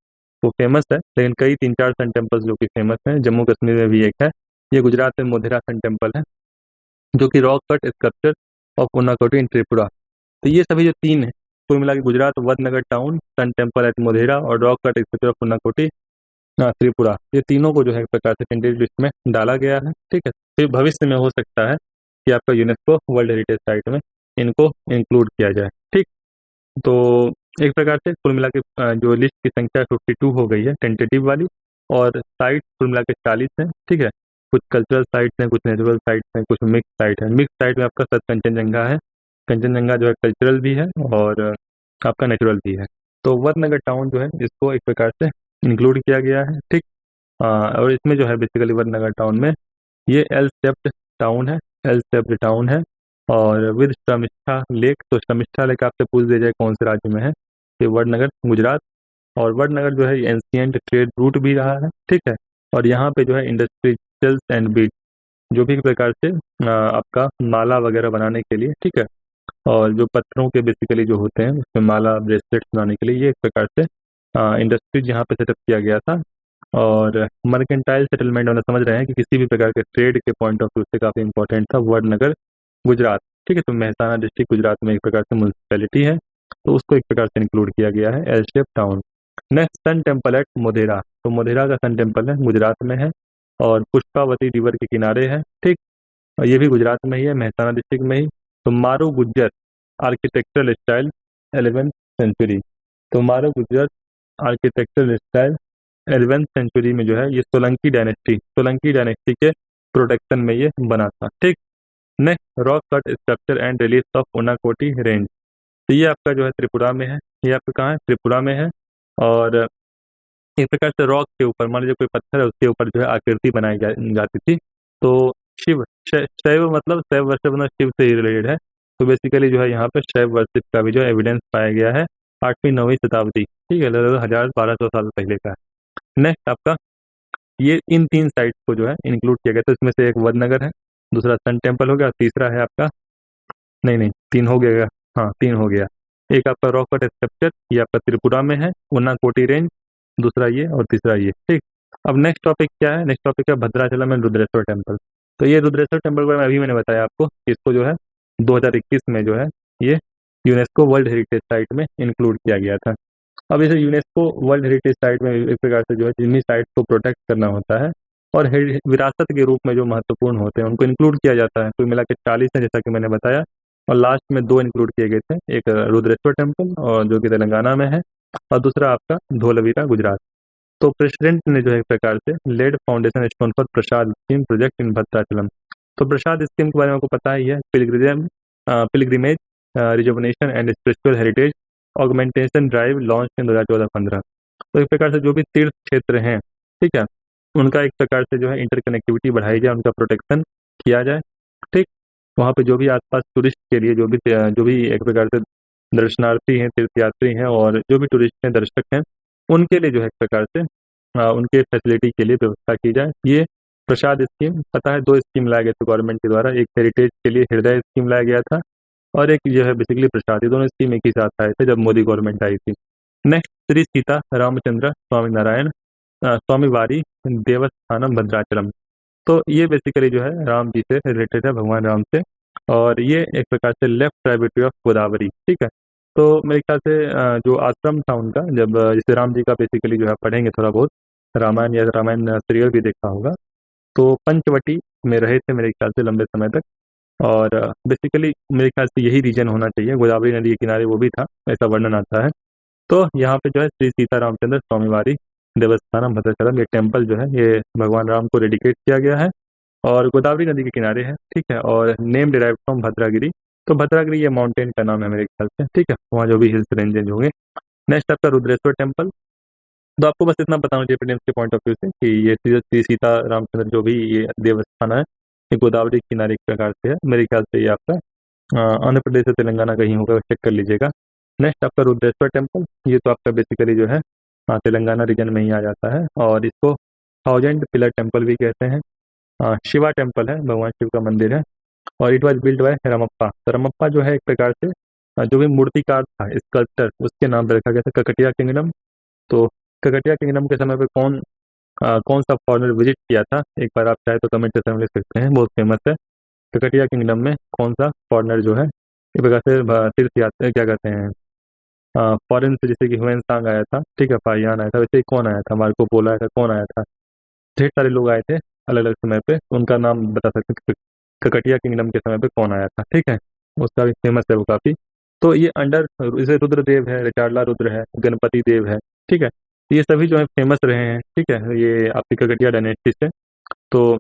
वो फेमस है, लेकिन कई 3-4 सन टेम्पल्स जो कि फेमस हैं। जम्मू कश्मीर में भी एक है, ये गुजरात में मोढेरा सन टेम्पल है जो कि rock cut sculpture of Unakoti in Tripura. तो ये सभी जो 3 है, कुल मिला के Gujarat Vadnagar town, sun temple at Modhera और rock cut sculpture of Unakoti Tripura, ये तीनों को जो है एक प्रकार से टेंटेटिव लिस्ट में डाला गया है। ठीक है, फिर भविष्य में हो सकता है कि आपका यूनेस्को वर्ल्ड हेरिटेज साइट में इनको इंक्लूड किया जाए। ठीक, तो एक प्रकार से कुल मिला के जो लिस्ट की संख्या 52 हो गई है टेंटेटिव वाली, और साइट कुल मिला के 40 हैं। ठीक है, कुछ कल्चरल साइट्स हैं, कुछ नेचुरल साइट्स हैं, कुछ मिक्स साइट है। मिक्स साइट में आपका सच कंचनजंगा है, कंचनजंगा जो है कल्चरल भी है और आपका नेचुरल भी है। तो वडनगर टाउन जो है इसको एक प्रकार से इंक्लूड किया गया है। ठीक, और इसमें जो है बेसिकली वडनगर टाउन में ये एल शेप्ड टाउन है, एल शेप्ड टाउन है, और विद शर्मिष्ठा लेक। तो शर्मिष्ठा लेक आपसे पूछ दिया जाए कौन से राज्य में है, ये वडनगर गुजरात। और वडनगर जो है एंशियंट ट्रेड रूट भी रहा है। ठीक है, और यहाँ पे जो है इंडस्ट्रियल्स एंड बीट जो भी एक प्रकार से आपका माला वगैरह बनाने के लिए, ठीक है, और जो पत्थरों के बेसिकली जो होते हैं उसमें माला ब्रेसलेट्स बनाने के लिए ये एक प्रकार से इंडस्ट्रीज यहाँ पे सेटअप किया गया था। और मर्केंटाइल सेटलमेंट होना समझ रहे हैं कि किसी भी प्रकार के ट्रेड के पॉइंट ऑफ व्यू से काफ़ी इंपॉर्टेंट था वडनगर गुजरात। ठीक है, तो मेहसाना डिस्ट्रिक्ट गुजरात में एक प्रकार से म्यूनसिपैलिटी है, तो उसको एक प्रकार से इंक्लूड किया गया है L shape town. Next, sun temple at Modhera. तो मोढेरा का सन टेम्पल है गुजरात में है और पुष्पावती रिवर के किनारे है। ठीक, और ये भी गुजरात में ही है, मेहसाना डिस्ट्रिक्ट में ही। तो मारू Gujjar architectural style 11th century. तो मारू Gujjar architectural style 11th century में जो है ये सोलंकी डायनेस्टी के प्रोटेक्शन में ये बना था। ठीक, next, rock cut structure and relief of Unakoti range. तो ये आपका जो है त्रिपुरा में है, ये आपका कहाँ है, त्रिपुरा में है। और एक प्रकार से रॉक के ऊपर, मान लीजिए कोई पत्थर है उसके ऊपर जो है आकृति बनाई जाती थी। तो शिव, शैव मतलब शैव वर्षिप मतलब शिव से ही रिलेटेड है। तो बेसिकली जो है यहाँ पे शैव वर्षिप का भी जो एविडेंस पाया गया है 8वीं-9वीं शताब्दी। ठीक है, लगभग 1000-1200 साल पहले का है। नेक्स्ट आपका ये इन 3 साइट्स को जो है इंक्लूड किया गया, तो इसमें से एक वडनगर है, दूसरा सन टेम्पल हो गया, तीसरा है आपका, नहीं नहीं 3 हो गया, हाँ 3 हो गया। एक आपका रॉक कट स्ट्रक्चर, ये आपका त्रिपुरा में है, उनाकोटी रेंज, दूसरा ये और तीसरा ये। ठीक, अब नेक्स्ट टॉपिक क्या है, नेक्स्ट टॉपिक है भद्राचलम एंड रुद्रेश्वर टेम्पल। तो ये रुद्रेश्वर टेम्पल के बारे में अभी मैंने बताया आपको कि इसको जो है 2021 में जो है ये यूनेस्को वर्ल्ड हेरिटेज साइट में इंक्लूड किया गया था। अब इसे यूनेस्को वर्ल्ड हेरिटेज साइट में एक प्रकार से जो है जिन्हीं साइट को प्रोटेक्ट करना होता है और विरासत के रूप में जो महत्वपूर्ण होते हैं उनको इंक्लूड किया जाता है। कुल मिला के 40 है जैसा कि मैंने बताया, और लास्ट में 2 इंक्लूड किए गए थे, एक रुद्रेश्वर टेम्पल और जो कि तेलंगाना में है, और दूसरा आपका धोलावीरा गुजरात। तो प्रेसिडेंट ने जो है एक प्रकार से laid foundation stone for PRASAD scheme project in Bhadrachalam. तो प्रसाद स्कीम के बारे में आपको पता ही है, pilgrimage rejuvenation and spiritual heritage augmentation drive launch in 2014-15। तो एक प्रकार से जो भी तीर्थ क्षेत्र हैं, ठीक है, उनका एक प्रकार से जो है इंटरकनेक्टिविटी बढ़ाई जाए, उनका प्रोटेक्शन किया जाए, ठीक। वहाँ पे जो भी आसपास टूरिस्ट के लिए जो भी एक प्रकार से दर्शनार्थी हैं, तीर्थयात्री हैं और जो भी टूरिस्ट हैं, दर्शक हैं, उनके लिए जो है एक प्रकार से उनके फैसिलिटी के लिए व्यवस्था की जाए। ये प्रसाद स्कीम, पता है 2 स्कीम लाया गया था गवर्नमेंट के द्वारा, एक हेरिटेज के लिए हृदय स्कीम लाया गया था और एक जो है बेसिकली प्रसाद, ये दोनों स्कीम एक ही साथ आए थे जब मोदी गवर्नमेंट आई थी। नेक्स्ट, श्री सीता रामचंद्र स्वामी नारायण स्वामी वारी देवस्थानम भद्राचलम। तो ये बेसिकली जो है राम जी से रिलेटेड है, भगवान राम से, और ये एक प्रकार से लेफ्ट ट्राइब्यूटरी ऑफ गोदावरी, ठीक है। तो मेरे ख्याल से जो आश्रम था उनका, जब जैसे राम जी का बेसिकली जो है पढ़ेंगे थोड़ा बहुत रामायण या रामायण सीरियल भी देखा होगा, तो पंचवटी में रहे थे मेरे ख्याल से लंबे समय तक, और बेसिकली मेरे ख्याल से यही रीजन होना चाहिए, गोदावरी नदी के किनारे वो भी था, ऐसा वर्णन आता है। तो यहाँ पे जो है श्री सीता रामचंद्र स्वामी वारी देवस्थानम भद्राचलम, ये टेम्पल जो है ये भगवान राम को डेडिकेट किया गया है और गोदावरी नदी के किनारे है, ठीक है। और नेम डिराइव फ्रॉम भद्रागिरी, तो भद्रागिरी ये माउंटेन का नाम है मेरे ख्याल से, ठीक है, वहाँ जो भी हिल्स रेंजेज होंगे। नेक्स्ट आपका रुद्रेश्वर टेम्पल। तो आपको बस इतना बताना चाहिए प्रेजेंस के पॉइंट ऑफ व्यू से कि ये श्री सीता रामचंद्र जो भी ये देवस्थान है, ये गोदावरी के किनारे एक प्रकार से है, मेरे ख्याल से ये आपका आंध्र प्रदेश से तेलंगाना कहीं होगा, चेक कर लीजिएगा। नेक्स्ट आपका रुद्रेश्वर टेम्पल, ये तो आपका बेसिकली जो है तेलंगाना रीजन में ही आ जाता है और इसको 1000 पिलर टेम्पल भी कहते हैं। शिवा टेम्पल है, भगवान शिव का मंदिर है और it was build by Ramappa. तो रमप्पा जो है एक प्रकार से जो भी मूर्तिकार था, स्कल्पटर, उसके नाम पर रखा गया था ककटिया किंगडम। तो ककटिया किंगडम के समय पे कौन सा फॉरेनर विजिट किया था, एक बार आप चाहे तो कमेंट सेक्शन में लिख सकते हैं, बहुत फेमस है। ककटिया किंगडम में कौन सा फॉरेनर जो है एक प्रकार से तीर्थ यात्रा क्या कहते हैं, फॉरेन से, जैसे कि ह्यूएन सांग आया था, ठीक है, फाहियान आया था, वैसे ही कौन आया था, मार्को पोलो आया था, कौन आया था, ढेर सारे लोग आए थे अलग अलग समय पे, उनका नाम बता सकते हैं ककटिया किंगडम के समय पे कौन आया था, ठीक है। उसका भी फेमस है वो काफी। तो ये अंडर, जैसे रुद्रदेव है, रिचार्ला रुद्र है, गणपति देव है, ठीक है, ये सभी जो है फेमस रहे हैं, ठीक है, ये आपकी ककटिया डायनेस्टी से। तो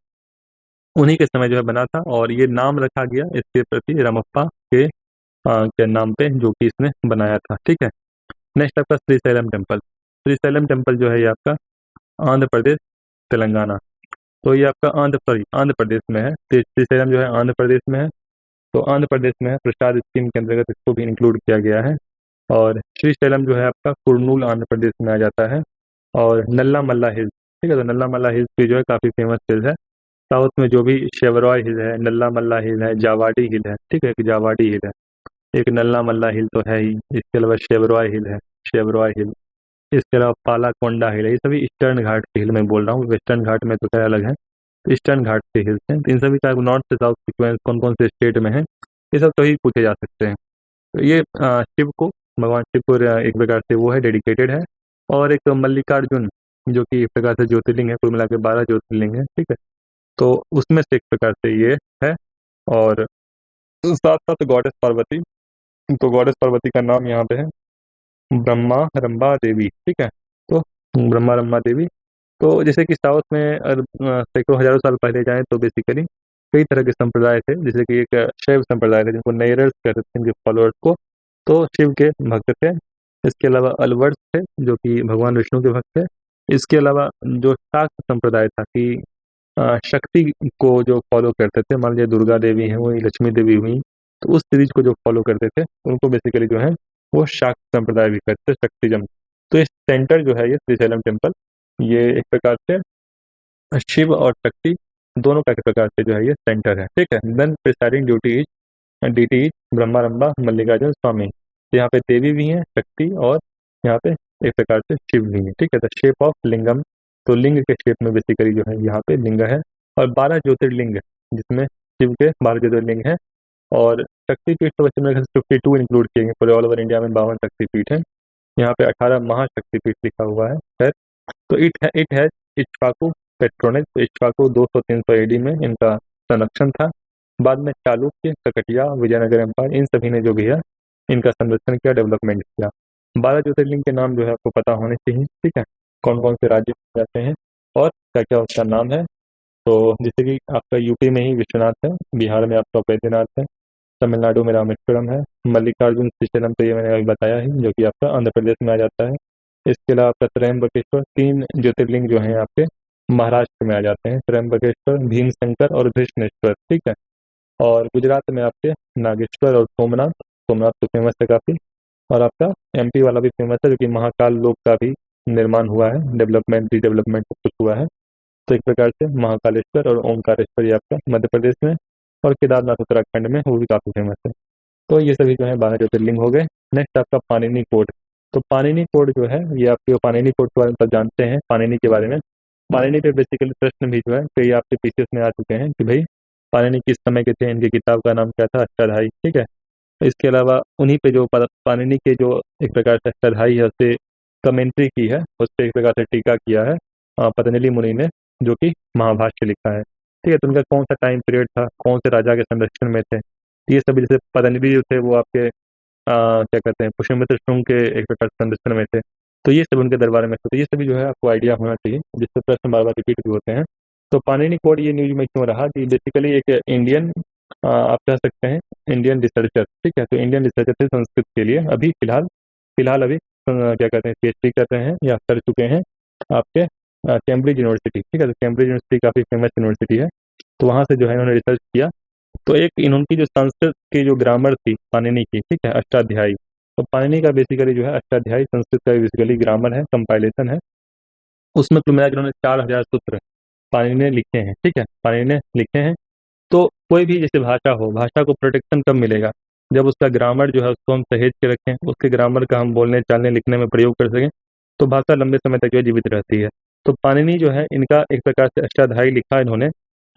उन्हीं के समय जो है बना था और ये नाम रखा गया इसके प्रति रमप्पा के नाम पे, जो कि इसने बनाया था, ठीक है। नेक्स्ट आपका श्रीशैलम टेम्पल। श्रीशैलम टेम्पल जो है ये आपका आंध्र प्रदेश तेलंगाना, तो ये आपका आंध्र प्रदेश में है। तो श्रीशैलम जो है आंध्र प्रदेश में है, तो आंध्र प्रदेश में है, प्रसाद स्कीम के अंतर्गत इसको भी इंक्लूड किया गया है। और श्रीशैलम जो है आपका कुर्नूल आंध्र प्रदेश में आ जाता है। और नल्ला मल्ला हिल्स, ठीक है, तो नल्ला मल्ला हिल्स भी जो है काफ़ी फेमस हिल्स है। साउथ में जो भी शेवरॉय हिल है, नल्ला मल्ला हिल है, जावाडी हिल है, ठीक है, एक जावाडी हिल है, एक नल्ला मल्ला हिल तो है ही, इसके अलावा शेवरॉय हिल है, शेवरॉय हिल, इसके अलावा पालाकोंडा हिल है, ये सभी ईस्टर्न घाट के हिल मैं बोल रहा हूँ, वेस्टर्न घाट में तो क्या अलग है, तो ईस्टर्न घाट के हिल्स हैं। तो इन सभी का नॉर्थ से साउथ सिक्वेंस कौन कौन से स्टेट में है, ये सब सभी पूछे जा सकते हैं। तो ये शिव को, भगवान शिव को एक प्रकार से वो है, डेडिकेटेड है। और एक मल्लिकार्जुन जो कि एक प्रकार से ज्योतिर्लिंग है, कुल मिला के 12 ज्योतिर्लिंग है, ठीक है, तो उसमें से एक प्रकार से ये है। और साथ साथ गॉडेस पार्वती, तो गॉडेस पार्वती का नाम यहाँ पे है ब्रह्मा रंबा देवी, ठीक है, तो ब्रह्मा रंबा देवी। तो जैसे कि साउथ में सैकड़ों हजारों साल पहले जाएं तो बेसिकली कई तरह के संप्रदाय थे, जैसे कि एक शैव संप्रदाय थे जिनको नैरर्स कहते थे, इनके फॉलोअर्स को, तो शिव के भक्त थे। इसके अलावा अलवर्स थे जो कि भगवान विष्णु के भक्त थे। इसके अलावा जो शाक्त संप्रदाय था कि शक्ति को जो फॉलो करते थे, मान लीजिए दुर्गा देवी हैं, वही लक्ष्मी देवी हुई, तो उस सीरीज को जो फॉलो करते थे उनको बेसिकली जो है वो शाक्त संप्रदाय भी कहते थे, शक्तिजम। तो इस सेंटर जो है ये श्रीशैलम टेम्पल, ये एक प्रकार से शिव और शक्ति दोनों का एक प्रकार से जो है ये सेंटर है, ठीक है। Then presiding duty is Brahmaramba Mallikarjuna Swami. तो यहाँ पे देवी भी हैं, शक्ति, और यहाँ पे एक प्रकार से शिव भी है, ठीक है। द शेप ऑफ लिंगम, तो लिंग के शेप में बेसिकली जो है यहाँ पे लिंग है। और 12 ज्योतिर्लिंग है, जिसमें शिव के 12 ज्योतिर्लिंग है। और शक्तिपीठ तो वैसे मेरे 52 इंक्लूड किए गए, पूरे ऑल ओवर इंडिया में 52 शक्तिपीठ है। यहाँ पे 18 महाशक्तिपीठ लिखा हुआ है, खैर। तो इट हैज इक्ष्वाकु पेट्रोनेज, तो इक्ष्वाकु 200-300 एडी में इनका संरक्षण था। बाद में चालुक्य, ककटिया, विजयनगर एम्पायर, इन सभी ने जो भी है इनका संरक्षण किया, डेवलपमेंट किया। 12 ज्योतिर्लिंग के नाम जो है आपको पता होने चाहिए, ठीक है, कौन कौन से राज्य जाते हैं और क्या क्या उसका नाम है। तो जैसे कि आपका यूपी में ही विश्वनाथ है, बिहार में आपका वैद्यनाथ है, तमिलनाडु में रामेश्वरम है, मल्लिकार्जुन श्रीशैलम तो ये मैंने अभी बताया ही, जो कि आपका आंध्र प्रदेश में आ जाता है। इसके अलावा आपका त्रयंबकेश्वर, 3 ज्योतिर्लिंग जो हैं आपके महाराष्ट्र में आ जाते हैं, त्रयंबकेश्वर, भीमशंकर और भृष्णेश्वर, ठीक है। और गुजरात में आपके नागेश्वर और सोमनाथ, सोमनाथ तो फेमस है काफी। और आपका एमपी वाला भी फेमस है, जो कि महाकाल लोक का भी निर्माण हुआ है, डेवलपमेंट रीडेवलपमेंट सब कुछ हुआ है। तो एक प्रकार से महाकालेश्वर और ओमकारेश्वर ये आपका मध्य प्रदेश में, और केदारनाथ उत्तराखंड में, वो भी काफी फेमस है। तो ये सभी जो है 12 ज्योतिर्लिंग हो गए। नेक्स्ट आपका पाणिनि कोड। तो पाणिनि कोड जो है ये आपके पाणिनि कोड के बारे में तो जानते हैं, पाणिनि के बारे में। पाणिनि पे बेसिकली प्रश्न भी जो है कई आपके पीसीएस में आ चुके हैं कि भाई पाणिनि किस समय के थे, इनकी किताब का नाम क्या था, अष्टाध्यायी, ठीक है। तो इसके अलावा उन्हीं पे जो पाणिनि के जो एक प्रकार से अष्टाध्यायी है उससे कमेंट्री की है, उस पर एक प्रकार से टीका किया है पतंजलि मुनि ने, जो कि महाभाष्य लिखा है, ठीक है। तो उनका कौन सा टाइम पीरियड था, कौन से राजा के संरक्षण में थे, ये सभी जैसे पतंजलि जो थे वो आपके क्या कहते हैं पुष्यमित्र शुंग के एक प्रकार से संरक्षण में थे। तो ये सब उनके दरबार में थे। तो ये सभी जो है आपको आइडिया होना चाहिए, जिससे प्रश्न बार बार रिपीट भी होते हैं। तो पाणिनि कोड ये न्यूज में क्यों रहा कि बेसिकली एक इंडियन आप कह सकते हैं इंडियन रिसर्चर, ठीक है। तो इंडियन रिसर्चर थे संस्कृत के लिए, अभी फिलहाल फिलहाल अभी क्या कहते हैं पीएचडी कर रहे हैं या कर चुके हैं आपके कैम्ब्रिज यूनिवर्सिटी, ठीक है। तो कैम्ब्रिज यूनिवर्सिटी काफी फेमस यूनिवर्सिटी है। तो वहाँ से जो है इन्होंने रिसर्च किया। तो एक इनकी जो संस्कृत की जो ग्रामर थी पाणिनि की, ठीक है, अष्टाध्यायी। तो पाणिनि का बेसिकली जो है अष्टाध्यायी संस्कृत का बेसिकली ग्रामर है, कंपाइलेशन है। उसमें कुल मिला के उन्होंने 4000 सूत्र पाणिनि ने लिखे हैं, ठीक है, पाणिनि ने लिखे हैं। तो कोई भी जैसे भाषा हो, भाषा को प्रोटेक्शन कब मिलेगा, जब उसका ग्रामर जो है उसको हम सहेज के रखें, उसके ग्रामर का हम बोलने चालने लिखने में प्रयोग कर सकें, तो भाषा लंबे समय तक जो है जीवित रहती है। तो पाणिनि जो है इनका एक प्रकार से अष्टाध्यायी लिखा इन्होंने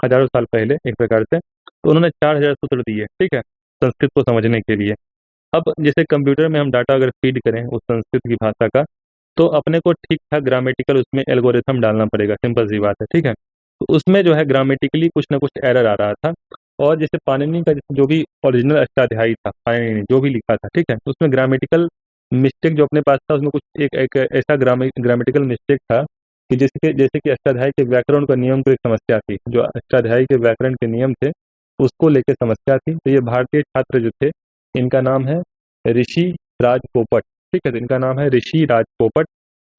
हजारों साल पहले एक प्रकार से। तो उन्होंने 4000 सूत्र दिए, ठीक है, संस्कृत को समझने के लिए। अब जैसे कंप्यूटर में हम डाटा अगर फीड करें उस संस्कृत की भाषा का, तो अपने को ठीक ठाक ग्रामेटिकल उसमें एल्गोरिथम डालना पड़ेगा, सिंपल सी बात है, ठीक है। तो उसमें जो है ग्रामेटिकली कुछ ना कुछ एरर आ रहा था। और जैसे पाणिनि का जो भी ओरिजिनल अष्टाध्यायी था, पाणिनि ने जो भी लिखा था, ठीक है, तो उसमें ग्रामेटिकल मिस्टेक जो अपने पास था उसमें कुछ एक ऐसा ग्रामेटिकल मिस्टेक था कि जैसे कि अष्टाध्यायी के व्याकरण का नियम को एक समस्या थी, जो अष्टाध्यायी के व्याकरण के नियम थे उसको लेकर समस्या थी। तो ये भारतीय छात्र जो थे, इनका नाम है ऋषि राज पोपट, ठीक है। तो इनका नाम है ऋषि राज पोपट।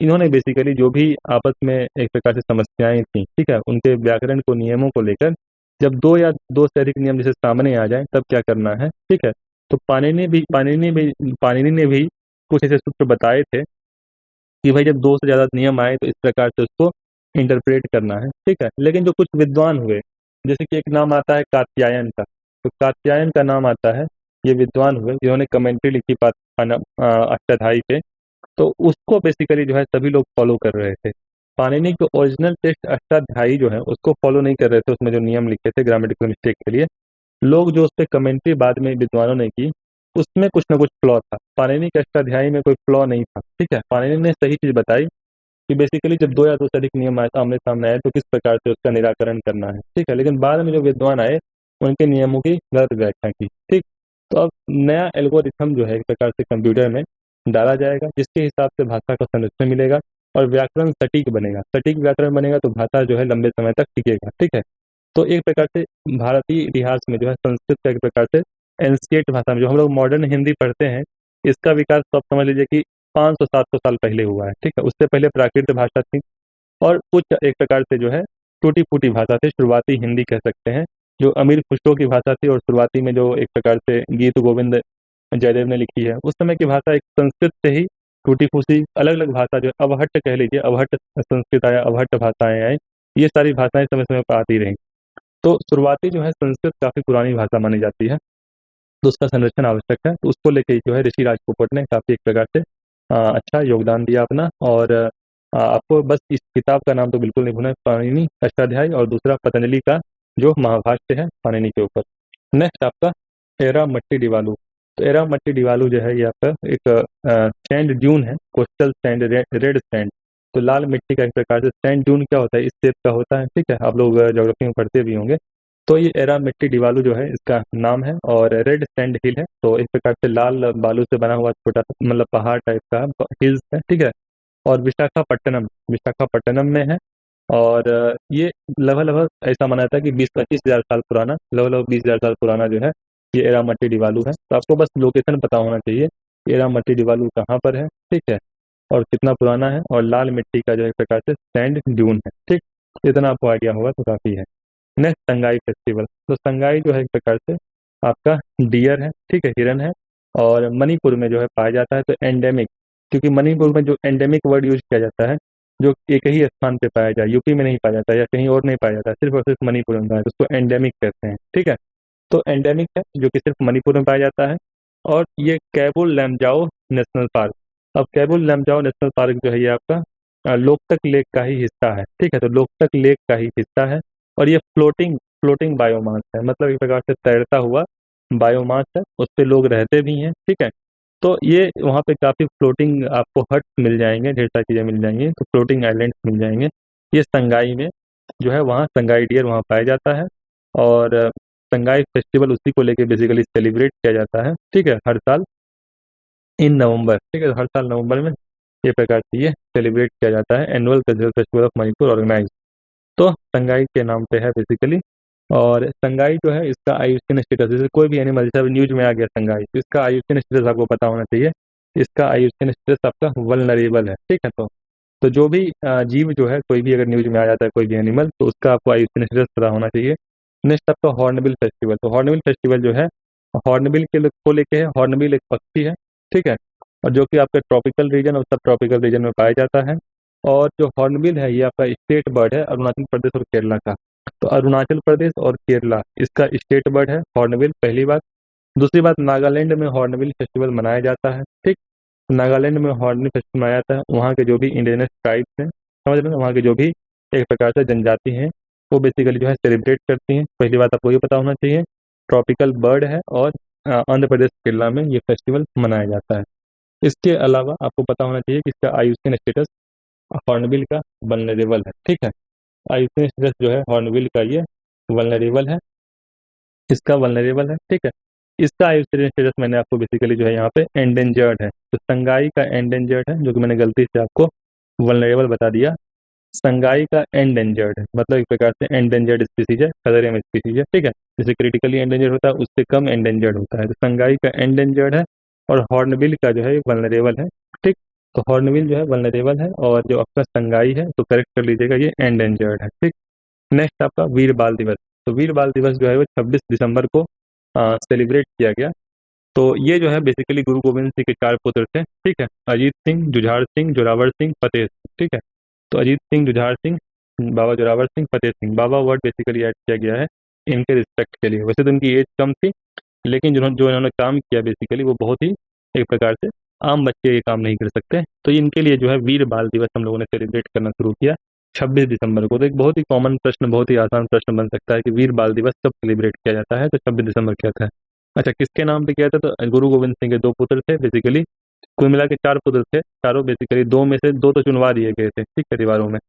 इन्होंने बेसिकली जो भी आपस में एक प्रकार से समस्याएं थी, ठीक है, उनके व्याकरण को नियमों को लेकर, जब दो या दो से अधिक नियम जैसे सामने आ जाए तब क्या करना है, ठीक है। तो पाणिनि ने भी कुछ ऐसे सूत्र बताए थे कि भाई जब दो से ज्यादा नियम आए तो इस प्रकार से उसको इंटरप्रेट करना है, ठीक है। लेकिन जो कुछ विद्वान हुए, जैसे कि एक नाम आता है कात्यायन का, तो कात्यायन का नाम आता है, ये विद्वान हुए जिन्होंने कमेंट्री लिखी अष्टाध्यायी पे। तो उसको बेसिकली जो है सभी लोग फॉलो कर रहे थे। पाणिनि के ओरिजिनल टेक्स्ट अष्टाध्यायी जो है उसको फॉलो नहीं कर रहे थे, उसमें जो नियम लिखे थे ग्रामेटिकल मिस्टेक के लिए। लोग जो उस पर कमेंट्री बाद में विद्वानों ने की, उसमें कुछ ना कुछ फ्लॉ था। पाणिनि के अष्टाध्यायी में कोई फ्लॉ नहीं था, ठीक है। पाणिनि ने सही चीज बताई कि बेसिकली जब दो या दो से अधिक नियम आए आमने सामने आए तो किस प्रकार से उसका निराकरण करना है, ठीक है। लेकिन बाद में जो विद्वान आए उनके नियमों की गलत व्याख्या की, ठीक। तो अब नया एल्गोरिथम जो है एक प्रकार से कंप्यूटर में डाला जाएगा, जिसके हिसाब से भाषा का संरक्षण मिलेगा और व्याकरण सटीक बनेगा। सटीक व्याकरण बनेगा तो भाषा जो है लंबे समय तक टिकेगा, ठीक है। तो एक प्रकार से भारतीय इतिहास में जो है संस्कृत का एक प्रकार से एंशिएंट भाषा में जो हम लोग मॉडर्न हिंदी पढ़ते हैं, इसका विकास तो आप समझ लीजिए कि 500-700 साल पहले हुआ है, ठीक है। उससे पहले प्राकृत भाषा थी और कुछ एक प्रकार से जो है टूटी फूटी भाषा थी, शुरुआती हिंदी कह सकते हैं, जो अमीर खुसरो की भाषा थी। और शुरुआती में जो एक प्रकार से गीत गोविंद जयदेव ने लिखी है, उस समय की भाषा एक संस्कृत से ही टूटी फूसी अलग अलग भाषा जो अवहट्ट कह लीजिए, अवहट्ट संस्कृत आया, अवहट्ट भाषाएं आई, ये सारी भाषाएं समय समय पर आती रही। तो शुरुआती जो है संस्कृत काफी पुरानी भाषा मानी जाती है, तो उसका संरक्षण आवश्यक है। तो उसको लेके जो है ऋषि राजपोपट ने काफी एक प्रकार से अच्छा योगदान दिया अपना। और आपको बस इस किताब का नाम तो बिल्कुल नहीं भूलना, पाणिनि अष्टाध्यायी, और दूसरा पतंजलि का जो महाभाष्य है पाणिनि के ऊपर। नेक्स्ट आपका एरा मट्टी डिवालू। तो एरा मट्टी डिवालू जो है ये आपका एक सैंड ड्यून है, कोस्टल सैंड, रेड सैंड। तो लाल मिट्टी का एक प्रकार से सैंड ड्यून क्या होता है, इस शेप का होता है, ठीक है, आप लोग ज्योग्राफी में पढ़ते भी होंगे। तो ये एरा मिट्टी डिवालू जो है इसका नाम है, और रेड सैंड हिल है। तो इस प्रकार से लाल बालू से बना हुआ छोटा सा मतलब पहाड़ टाइप का हिल्स है, ठीक है। और विशाखापट्टनम विशाखापट्टनम में है। और ये लगभग लगभग ऐसा माना जाता है कि 20-25 हज़ार साल पुराना, लगभग लगभग 20 हज़ार साल पुराना जो है ये एरामट्टी डिवालू है। तो आपको बस लोकेशन पता होना चाहिए कि एरामट्टी डिवालू कहाँ पर है, ठीक है, और कितना पुराना है, और लाल मिट्टी का जो है एक प्रकार से सैंड ड्यून है, ठीक। इतना आपको आइडिया होगा तो काफ़ी है। Next, Sangai festival. तो संगाई जो है एक प्रकार से आपका डियर है, ठीक है, हिरन है, और मणिपुर में जो है पाया जाता है। तो एंडेमिक, क्योंकि मणिपुर में जो एंडेमिक वर्ड यूज किया जाता है, जो एक ही स्थान पे पाया जाए, यूपी में नहीं पाया जाता है या कहीं और नहीं पाया जाता है, सिर्फ और सिर्फ मणिपुर में पाया जाता है, तो उसको एंडेमिक कहते हैं, ठीक है। तो एंडेमिक है जो कि सिर्फ मणिपुर में पाया जाता है। और ये कैबुल लैमजाओ नेशनल पार्क। अब कैबुल लैमजाओ नेशनल पार्क जो है ये आपका लोकतक लेक का ही हिस्सा है, ठीक है। तो लोकतक लेक का ही हिस्सा है। और ये फ्लोटिंग फ्लोटिंग बायोमास है, मतलब एक प्रकार से तैरता हुआ बायोमास है, उस पे लोग रहते भी हैं, ठीक है। तो ये वहाँ पे काफी फ्लोटिंग आपको हट मिल जाएंगे, ढेर सारी चीजें मिल जाएंगी, तो फ्लोटिंग आइलैंड्स मिल जाएंगे। ये संगाई में जो है वहाँ संगाई डियर वहाँ पाया जाता है। और संगाई फेस्टिवल उसी को लेके बेसिकली सेलिब्रेट किया जाता है, ठीक है, हर साल इन नवंबर, ठीक है। हर साल नवंबर में ये प्रकार से ये सेलिब्रेट किया जाता है, annual cultural festival of Manipur organize. तो संगाई के नाम पे है बेसिकली। और संगाई जो है इसका आयुष्यन स्टेटस, जैसे कोई भी एनिमल, जैसे अभी न्यूज में आ गया संगाई, तो इसका आयुष्यन स्टेटस आपको पता होना चाहिए। इसका आयुष्यन स्टेटस आपका वल्नरेबल है, ठीक है। तो जो भी जीव जो है, कोई भी अगर न्यूज में आ जाता है कोई भी एनिमल, तो उसका आपको आयुष्यन स्टेटस पता होना चाहिए। नेक्स्ट आपका हॉर्नबिल फेस्टिवल। तो हॉर्नबिल फेस्टिवल जो है हॉर्नबिल के को लेके है। हॉर्नबिल एक पक्षी है, ठीक है, और जो कि आपके ट्रॉपिकल रीजन और सब ट्रॉपिकल रीजन में पाया जाता है। और जो हॉर्नबिल है ये आपका स्टेट बर्ड है अरुणाचल प्रदेश और केरला का। तो अरुणाचल प्रदेश और केरला इसका स्टेट बर्ड है हॉर्नबिल, पहली बात। दूसरी बात, नागालैंड में हॉर्नबिल फेस्टिवल मनाया जाता है, ठीक। नागालैंड में हॉर्नबिल फेस्टिवल मनाया जाता है। वहाँ के जो भी इंडिजिनस ट्राइब्स हैं, समझ रहे हैं, वहाँ के जो भी एक प्रकार से जनजाति हैं, वो बेसिकली जो है सेलिब्रेट करती हैं। पहली बात आपको ये पता होना चाहिए, ट्रॉपिकल बर्ड है, और आंध्र प्रदेश केरला में ये फेस्टिवल मनाया जाता है। इसके अलावा आपको पता होना चाहिए कि इसका आयुष्यन स्टेटस हॉर्नबिल का वल्नरेबल है, ठीक है। आयुष्यन स्टेटस जो है हॉर्नबिल का ये वल्नरेबल है, इसका वल्नरेबल है, ठीक है। इसका आयुष्यन स्टेटस मैंने आपको बेसिकली जो है यहाँ पे एंडेंजर्ड है। तो संगाई का एंडेंजर्ड है, जो कि मैंने गलती से आपको वल्नरेबल बता दिया। संगाई का एंडेंजर्ड है, मतलब एक प्रकार से एंडेंजर्ड स्पीसीज है, खतरे में स्पीसीज है, ठीक है। जैसे क्रिटिकली एंडेंजर्ड होता है उससे कम एंडेंजर्ड होता है, तो संगाई का एंडेंजर्ड है। और हॉर्नबिल का जो है वल्नरेबल है, ठीक। तो हॉर्नबिल जो है वल्नरेबल है, और जो आपका संगाई है तो करेक्ट कर लीजिएगा, ये एंडेंजर्ड है, ठीक। नेक्स्ट आपका वीर बाल दिवस। तो वीर बाल दिवस जो है वो 26 दिसंबर को सेलिब्रेट किया गया। तो ये जो है बेसिकली गुरु गोविंद सिंह के 4 पुत्र थे, ठीक है, अजीत सिंह, जुझार सिंह, जोरावर सिंह, फतेह सिंह, ठीक है। तो अजीत सिंह, जुझार सिंह, बाबा जोरावर सिंह, फतेह सिंह, बाबा वर्ड बेसिकली ऐड किया गया है इनके रिस्पेक्ट के लिए। वैसे तो इनकी एज कम थी, लेकिन जो इन्होंने काम किया बेसिकली वो बहुत ही एक प्रकार से आम बच्चे ये काम नहीं कर सकते, तो इनके लिए जो है वीर बाल दिवस हम लोगों ने सेलिब्रेट करना शुरू किया 26 दिसंबर को। तो एक बहुत ही कॉमन प्रश्न, बहुत ही आसान प्रश्न बन सकता है कि वीर बाल दिवस कब सेलिब्रेट किया जाता है, तो 26 दिसंबर क्या था। अच्छा, किसके नाम पे किया था, तो गुरु गोविंद सिंह के 2 पुत्र थे बेसिकली। कुल मिला के 4 पुत्र थे, चारों बेसिकली, दो में से दो तो चुनवा दिए गए थे, ठीक है, दीवारों में,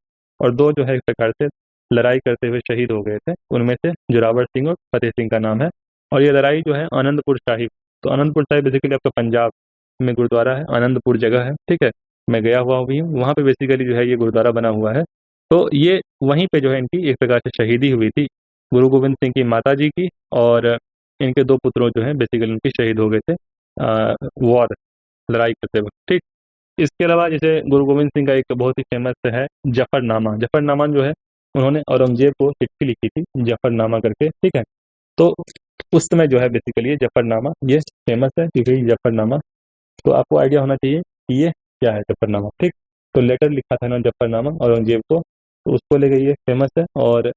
और दो जो है एक प्रकार से लड़ाई करते हुए शहीद हो गए थे। उनमें से जोरावर सिंह और फतेह सिंह का नाम है। और ये लड़ाई जो है आनंदपुर साहिब, तो आनंदपुर साहिब बेसिकली आपका पंजाब में गुरुद्वारा है, आनंदपुर जगह है, ठीक है। मैं गया हुआ भी हूँ वहाँ पे, बेसिकली जो है ये गुरुद्वारा बना हुआ है। तो ये वहीं पे जो है इनकी एक प्रकार से शहीदी हुई थी, गुरु गोविंद सिंह की माता जी की, और इनके 2 पुत्रों जो हैं बेसिकली उनके शहीद हो गए थे वॉर, लड़ाई करते वक्त, ठीक। इसके अलावा जैसे गुरु गोविंद सिंह का एक बहुत ही फेमस है जफरनामा। जफरनामा जो है उन्होंने औरंगजेब को चिट्ठी लिखी थी जफरनामा करके, ठीक है। तो उस समय जो है बेसिकली ये जफरनामा ये फेमस है, क्योंकि जफरनामा, तो आपको आइडिया होना चाहिए कि ये क्या है जफरनामा, ठीक। तो लेटर लिखा था ना जफरनामा औरंगजेब को, तो उसको लेकर ये फेमस है। और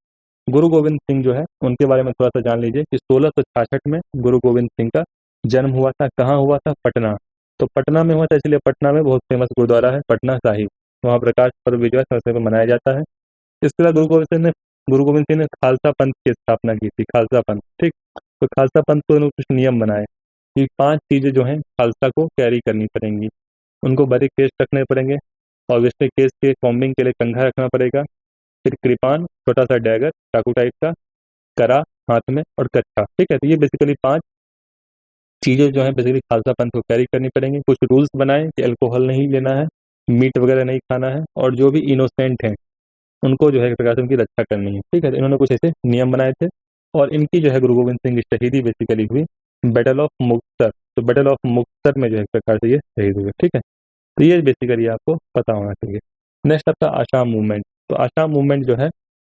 गुरु गोविंद सिंह जो है उनके बारे में थोड़ा सा जान लीजिए कि 1666 में गुरु गोविंद सिंह का जन्म हुआ था। कहाँ हुआ था, पटना। तो पटना में हुआ था, इसलिए पटना में बहुत फेमस गुरुद्वारा है पटना साहिब, वहाँ प्रकाश पर्व भी जो है समय पर मनाया जाता है। इसके बाद गुरु गोविंद सिंह ने खालसा पंथ की स्थापना की थी, खालसा पंथ, ठीक। तो खालसा पंथ को उन्होंने कुछ नियम बनाए कि 5 चीजें जो हैं खालसा को कैरी करनी पड़ेंगी। उनको बड़े केस रखने पड़ेंगे, और वैसे केस के कॉम्बिंग के लिए कंघा रखना पड़ेगा, फिर कृपान, छोटा सा डैगर चाकू टाइप का, करा हाथ में, और कच्छा, ठीक है। तो ये बेसिकली 5 चीजें जो है बेसिकली खालसा पंथ को कैरी करनी पड़ेंगी। कुछ रूल्स बनाए कि अल्कोहल नहीं लेना है, मीट वगैरह नहीं खाना है, और जो भी इनोसेंट हैं उनको जो है एक प्रकार से उनकी रक्षा करनी है। ठीक है, तो इन्होंने कुछ ऐसे नियम बनाए थे, और इनकी जो है गुरु गोविंद सिंह की शहीदी बेसिकली हुई बैटल ऑफ मुक्तसर। तो बैटल ऑफ मुक्तसर में जो है एक प्रकार से ये शहीद हुए। ठीक है, तो ये बेसिकली आपको पता होना चाहिए। नेक्स्ट आपका आसाम मूवमेंट। तो आसाम मूवमेंट जो है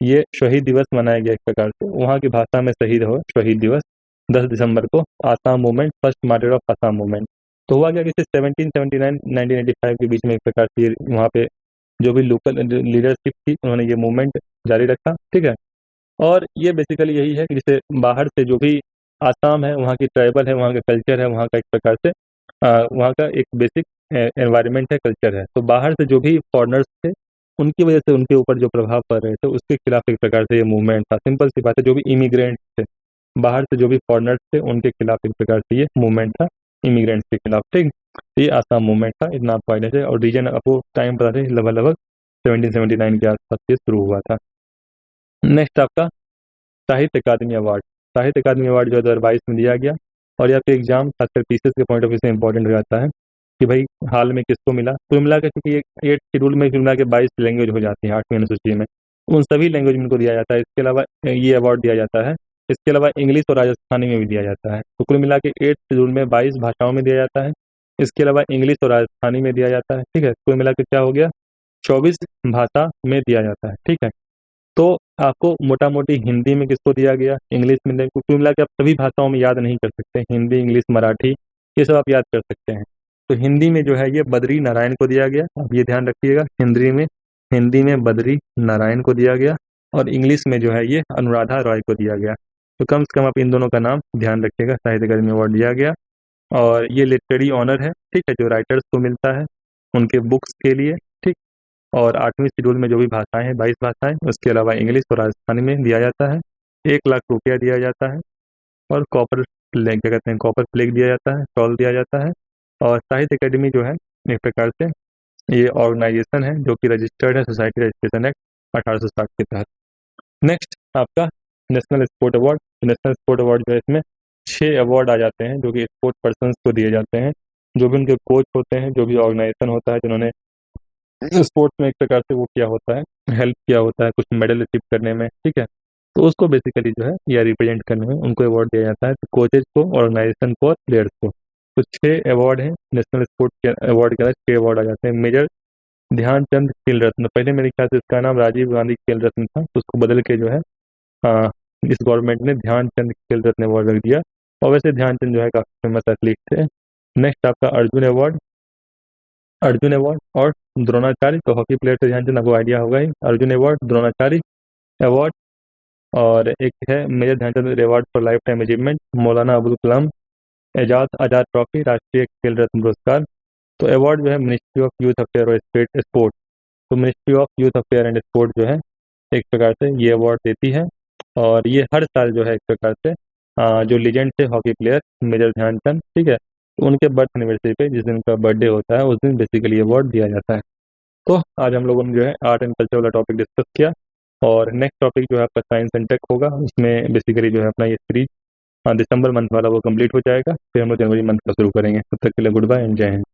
ये शहीद दिवस मनाया गया एक प्रकार से, वहाँ की भाषा में शहीद हो शहीद दिवस 10 दिसंबर को Assam movement, first martyr of Assam movement. तो हुआ क्या कि 1779 1985 के बीच में एक प्रकार से वहाँ पे जो भी लोकल लीडरशिप थी उन्होंने ये मूवमेंट जारी रखा। ठीक है, और ये बेसिकली यही है कि जैसे बाहर से जो भी आसाम है, वहाँ की ट्राइबल है, वहाँ का कल्चर है, वहाँ का एक प्रकार से वहाँ का एक बेसिक एनवायरनमेंट है, कल्चर है। तो बाहर से जो भी फॉरेनर्स थे उनकी वजह से उनके ऊपर जो प्रभाव पड़ रहे थे उसके खिलाफ एक प्रकार से ये मूवमेंट था। सिंपल सी बात है, जो भी इमिग्रेंट थे बाहर से, जो भी फॉरेनर्स थे उनके खिलाफ एक प्रकार से ये मूवमेंट था, इमिग्रेंट्स के खिलाफ। ठीक, तो ये आसाम मूवमेंट था, इतना आपको आइडिया है। और रीजन आपको टाइम पता है, लगभग लगभग 1779 के आसपास ये शुरू हुआ था। नेक्स्ट आपका साहित्य अकादमी अवार्ड। साहित्य अकादमी अवार्ड जो 2022 में दिया गया, और यहाँ पे एग्जाम खासकर पीसीएस के पॉइंट ऑफ व्यू से इंपॉर्टेंट हो जाता है कि भाई हाल में किसको मिला। कुल मिला के क्योंकि एक शेड्यूल में कुल मिला के 22 लैंग्वेज हो जाती है 8वीं अनुसूची में, उन सभी लैंग्वेज में इनको दिया जाता है। इसके अलावा ये अवार्ड दिया जाता है, इसके अलावा इंग्लिश और राजस्थानी में भी दिया जाता है। तो कुल मिला के 8 शेड्यूल में 22 भाषाओं में दिया जाता है, इसके अलावा इंग्लिश और राजस्थानी में दिया जाता है। ठीक है, कुल मिला के क्या हो गया, 24 भाषा में दिया जाता है। ठीक है, तो आपको मोटा मोटी हिंदी में किसको दिया गया, इंग्लिश में नहीं, कुल मिला के आप सभी भाषाओं में याद नहीं कर सकते, हिंदी इंग्लिश मराठी ये सब आप याद कर सकते हैं। तो हिंदी में जो है ये बद्री नारायण को दिया गया, आप ये ध्यान रखिएगा। हिंदी में बद्री नारायण को दिया गया, और इंग्लिश में जो है ये अनुराधा रॉय को दिया गया। तो कम से कम आप इन दोनों का नाम ध्यान रखिएगा। साहित्य अकादमी अवार्ड दिया गया, और ये लिटरेरी ऑनर है। ठीक है, जो राइटर्स को मिलता है उनके बुक्स के लिए। ठीक, और 8वीं शेड्यूल में जो भी भाषाएं हैं 22 भाषाएं, उसके अलावा इंग्लिश और राजस्थानी में दिया जाता है। 1 लाख रुपया दिया जाता है, और कॉपर प्लेग क्या कहते हैं, कॉपर प्लेग दिया जाता है, शॉल दिया जाता है। और साहित्य अकेडमी जो है एक प्रकार से ये ऑर्गेनाइजेशन है जो कि रजिस्टर्ड है सोसाइटी रजिस्ट्रेशन एक्ट 1860 के तहत। नेक्स्ट आपका national sport award. National sport award जो है इसमें 6 अवार्ड आ जाते हैं जो कि स्पोर्ट पर्सन को दिए जाते हैं, जो भी उनके कोच होते हैं, जो भी ऑर्गेनाइजेशन होता है जिन्होंने स्पोर्ट्स में एक प्रकार से वो किया होता है, हेल्प किया होता है कुछ मेडल अचीव करने में। ठीक है, तो उसको बेसिकली जो है या रिप्रेजेंट करने में उनको अवार्ड दिया जाता है, तो कोचेज को, ऑर्गेनाइजेशन को और प्लेयर्स को। तो 6 अवार्ड हैं नेशनल स्पोर्ट के अवार्ड के अंदर, 6 अवार्ड आ जाते हैं। मेजर ध्यानचंद खेल रत्न, पहले मेरे ख्याल से इसका नाम राजीव गांधी खेल रत्न था, तो उसको बदल के जो है आ, इस गवर्नमेंट ने ध्यानचंद खेल रत्न अवार्ड रख दिया। और वैसे ध्यानचंद जो है काफी फेमस एथलीट थे। नेक्स्ट आपका अर्जुन अवार्ड। अर्जुन अवार्ड और द्रोणाचार्य, तो हॉकी प्लेयर से ध्यानचंद आपको आइडिया होगा ही। अर्जुन अवार्ड, द्रोणाचार्य अवार्ड, और एक है major Dhyan Chand award for lifetime achievement, Maulana Abul Kalam Ejaz Azad trophy, Rashtriya Khel Ratna पुरस्कार। तो अवार्ड जो है मिनिस्ट्री ऑफ यूथ अफेयर और स्पोर्ट, तो ministry of youth affair and sport जो है एक प्रकार से ये अवार्ड देती है। और ये हर साल जो है एक प्रकार से जो लीजेंड थे हॉकी प्लेयर मेजर ध्यानचंद, ठीक है, तो उनके बर्थ एनिवर्सरी पे जिस दिन का बर्थडे होता है उस दिन बेसिकली अवार्ड दिया जाता है। तो आज हम लोगों ने जो है आर्ट एंड कल्चर वाला टॉपिक डिस्कस किया, और नेक्स्ट टॉपिक जो है आपका साइंस एंड टेक होगा। उसमें बेसिकली जो है अपना ये सीरीज दिसंबर मंथ वाला वो कंप्लीट हो जाएगा, फिर हम लोग जनवरी मंथ का शुरू करेंगे। तब तक के लिए गुड बाय एंड जय हिंद।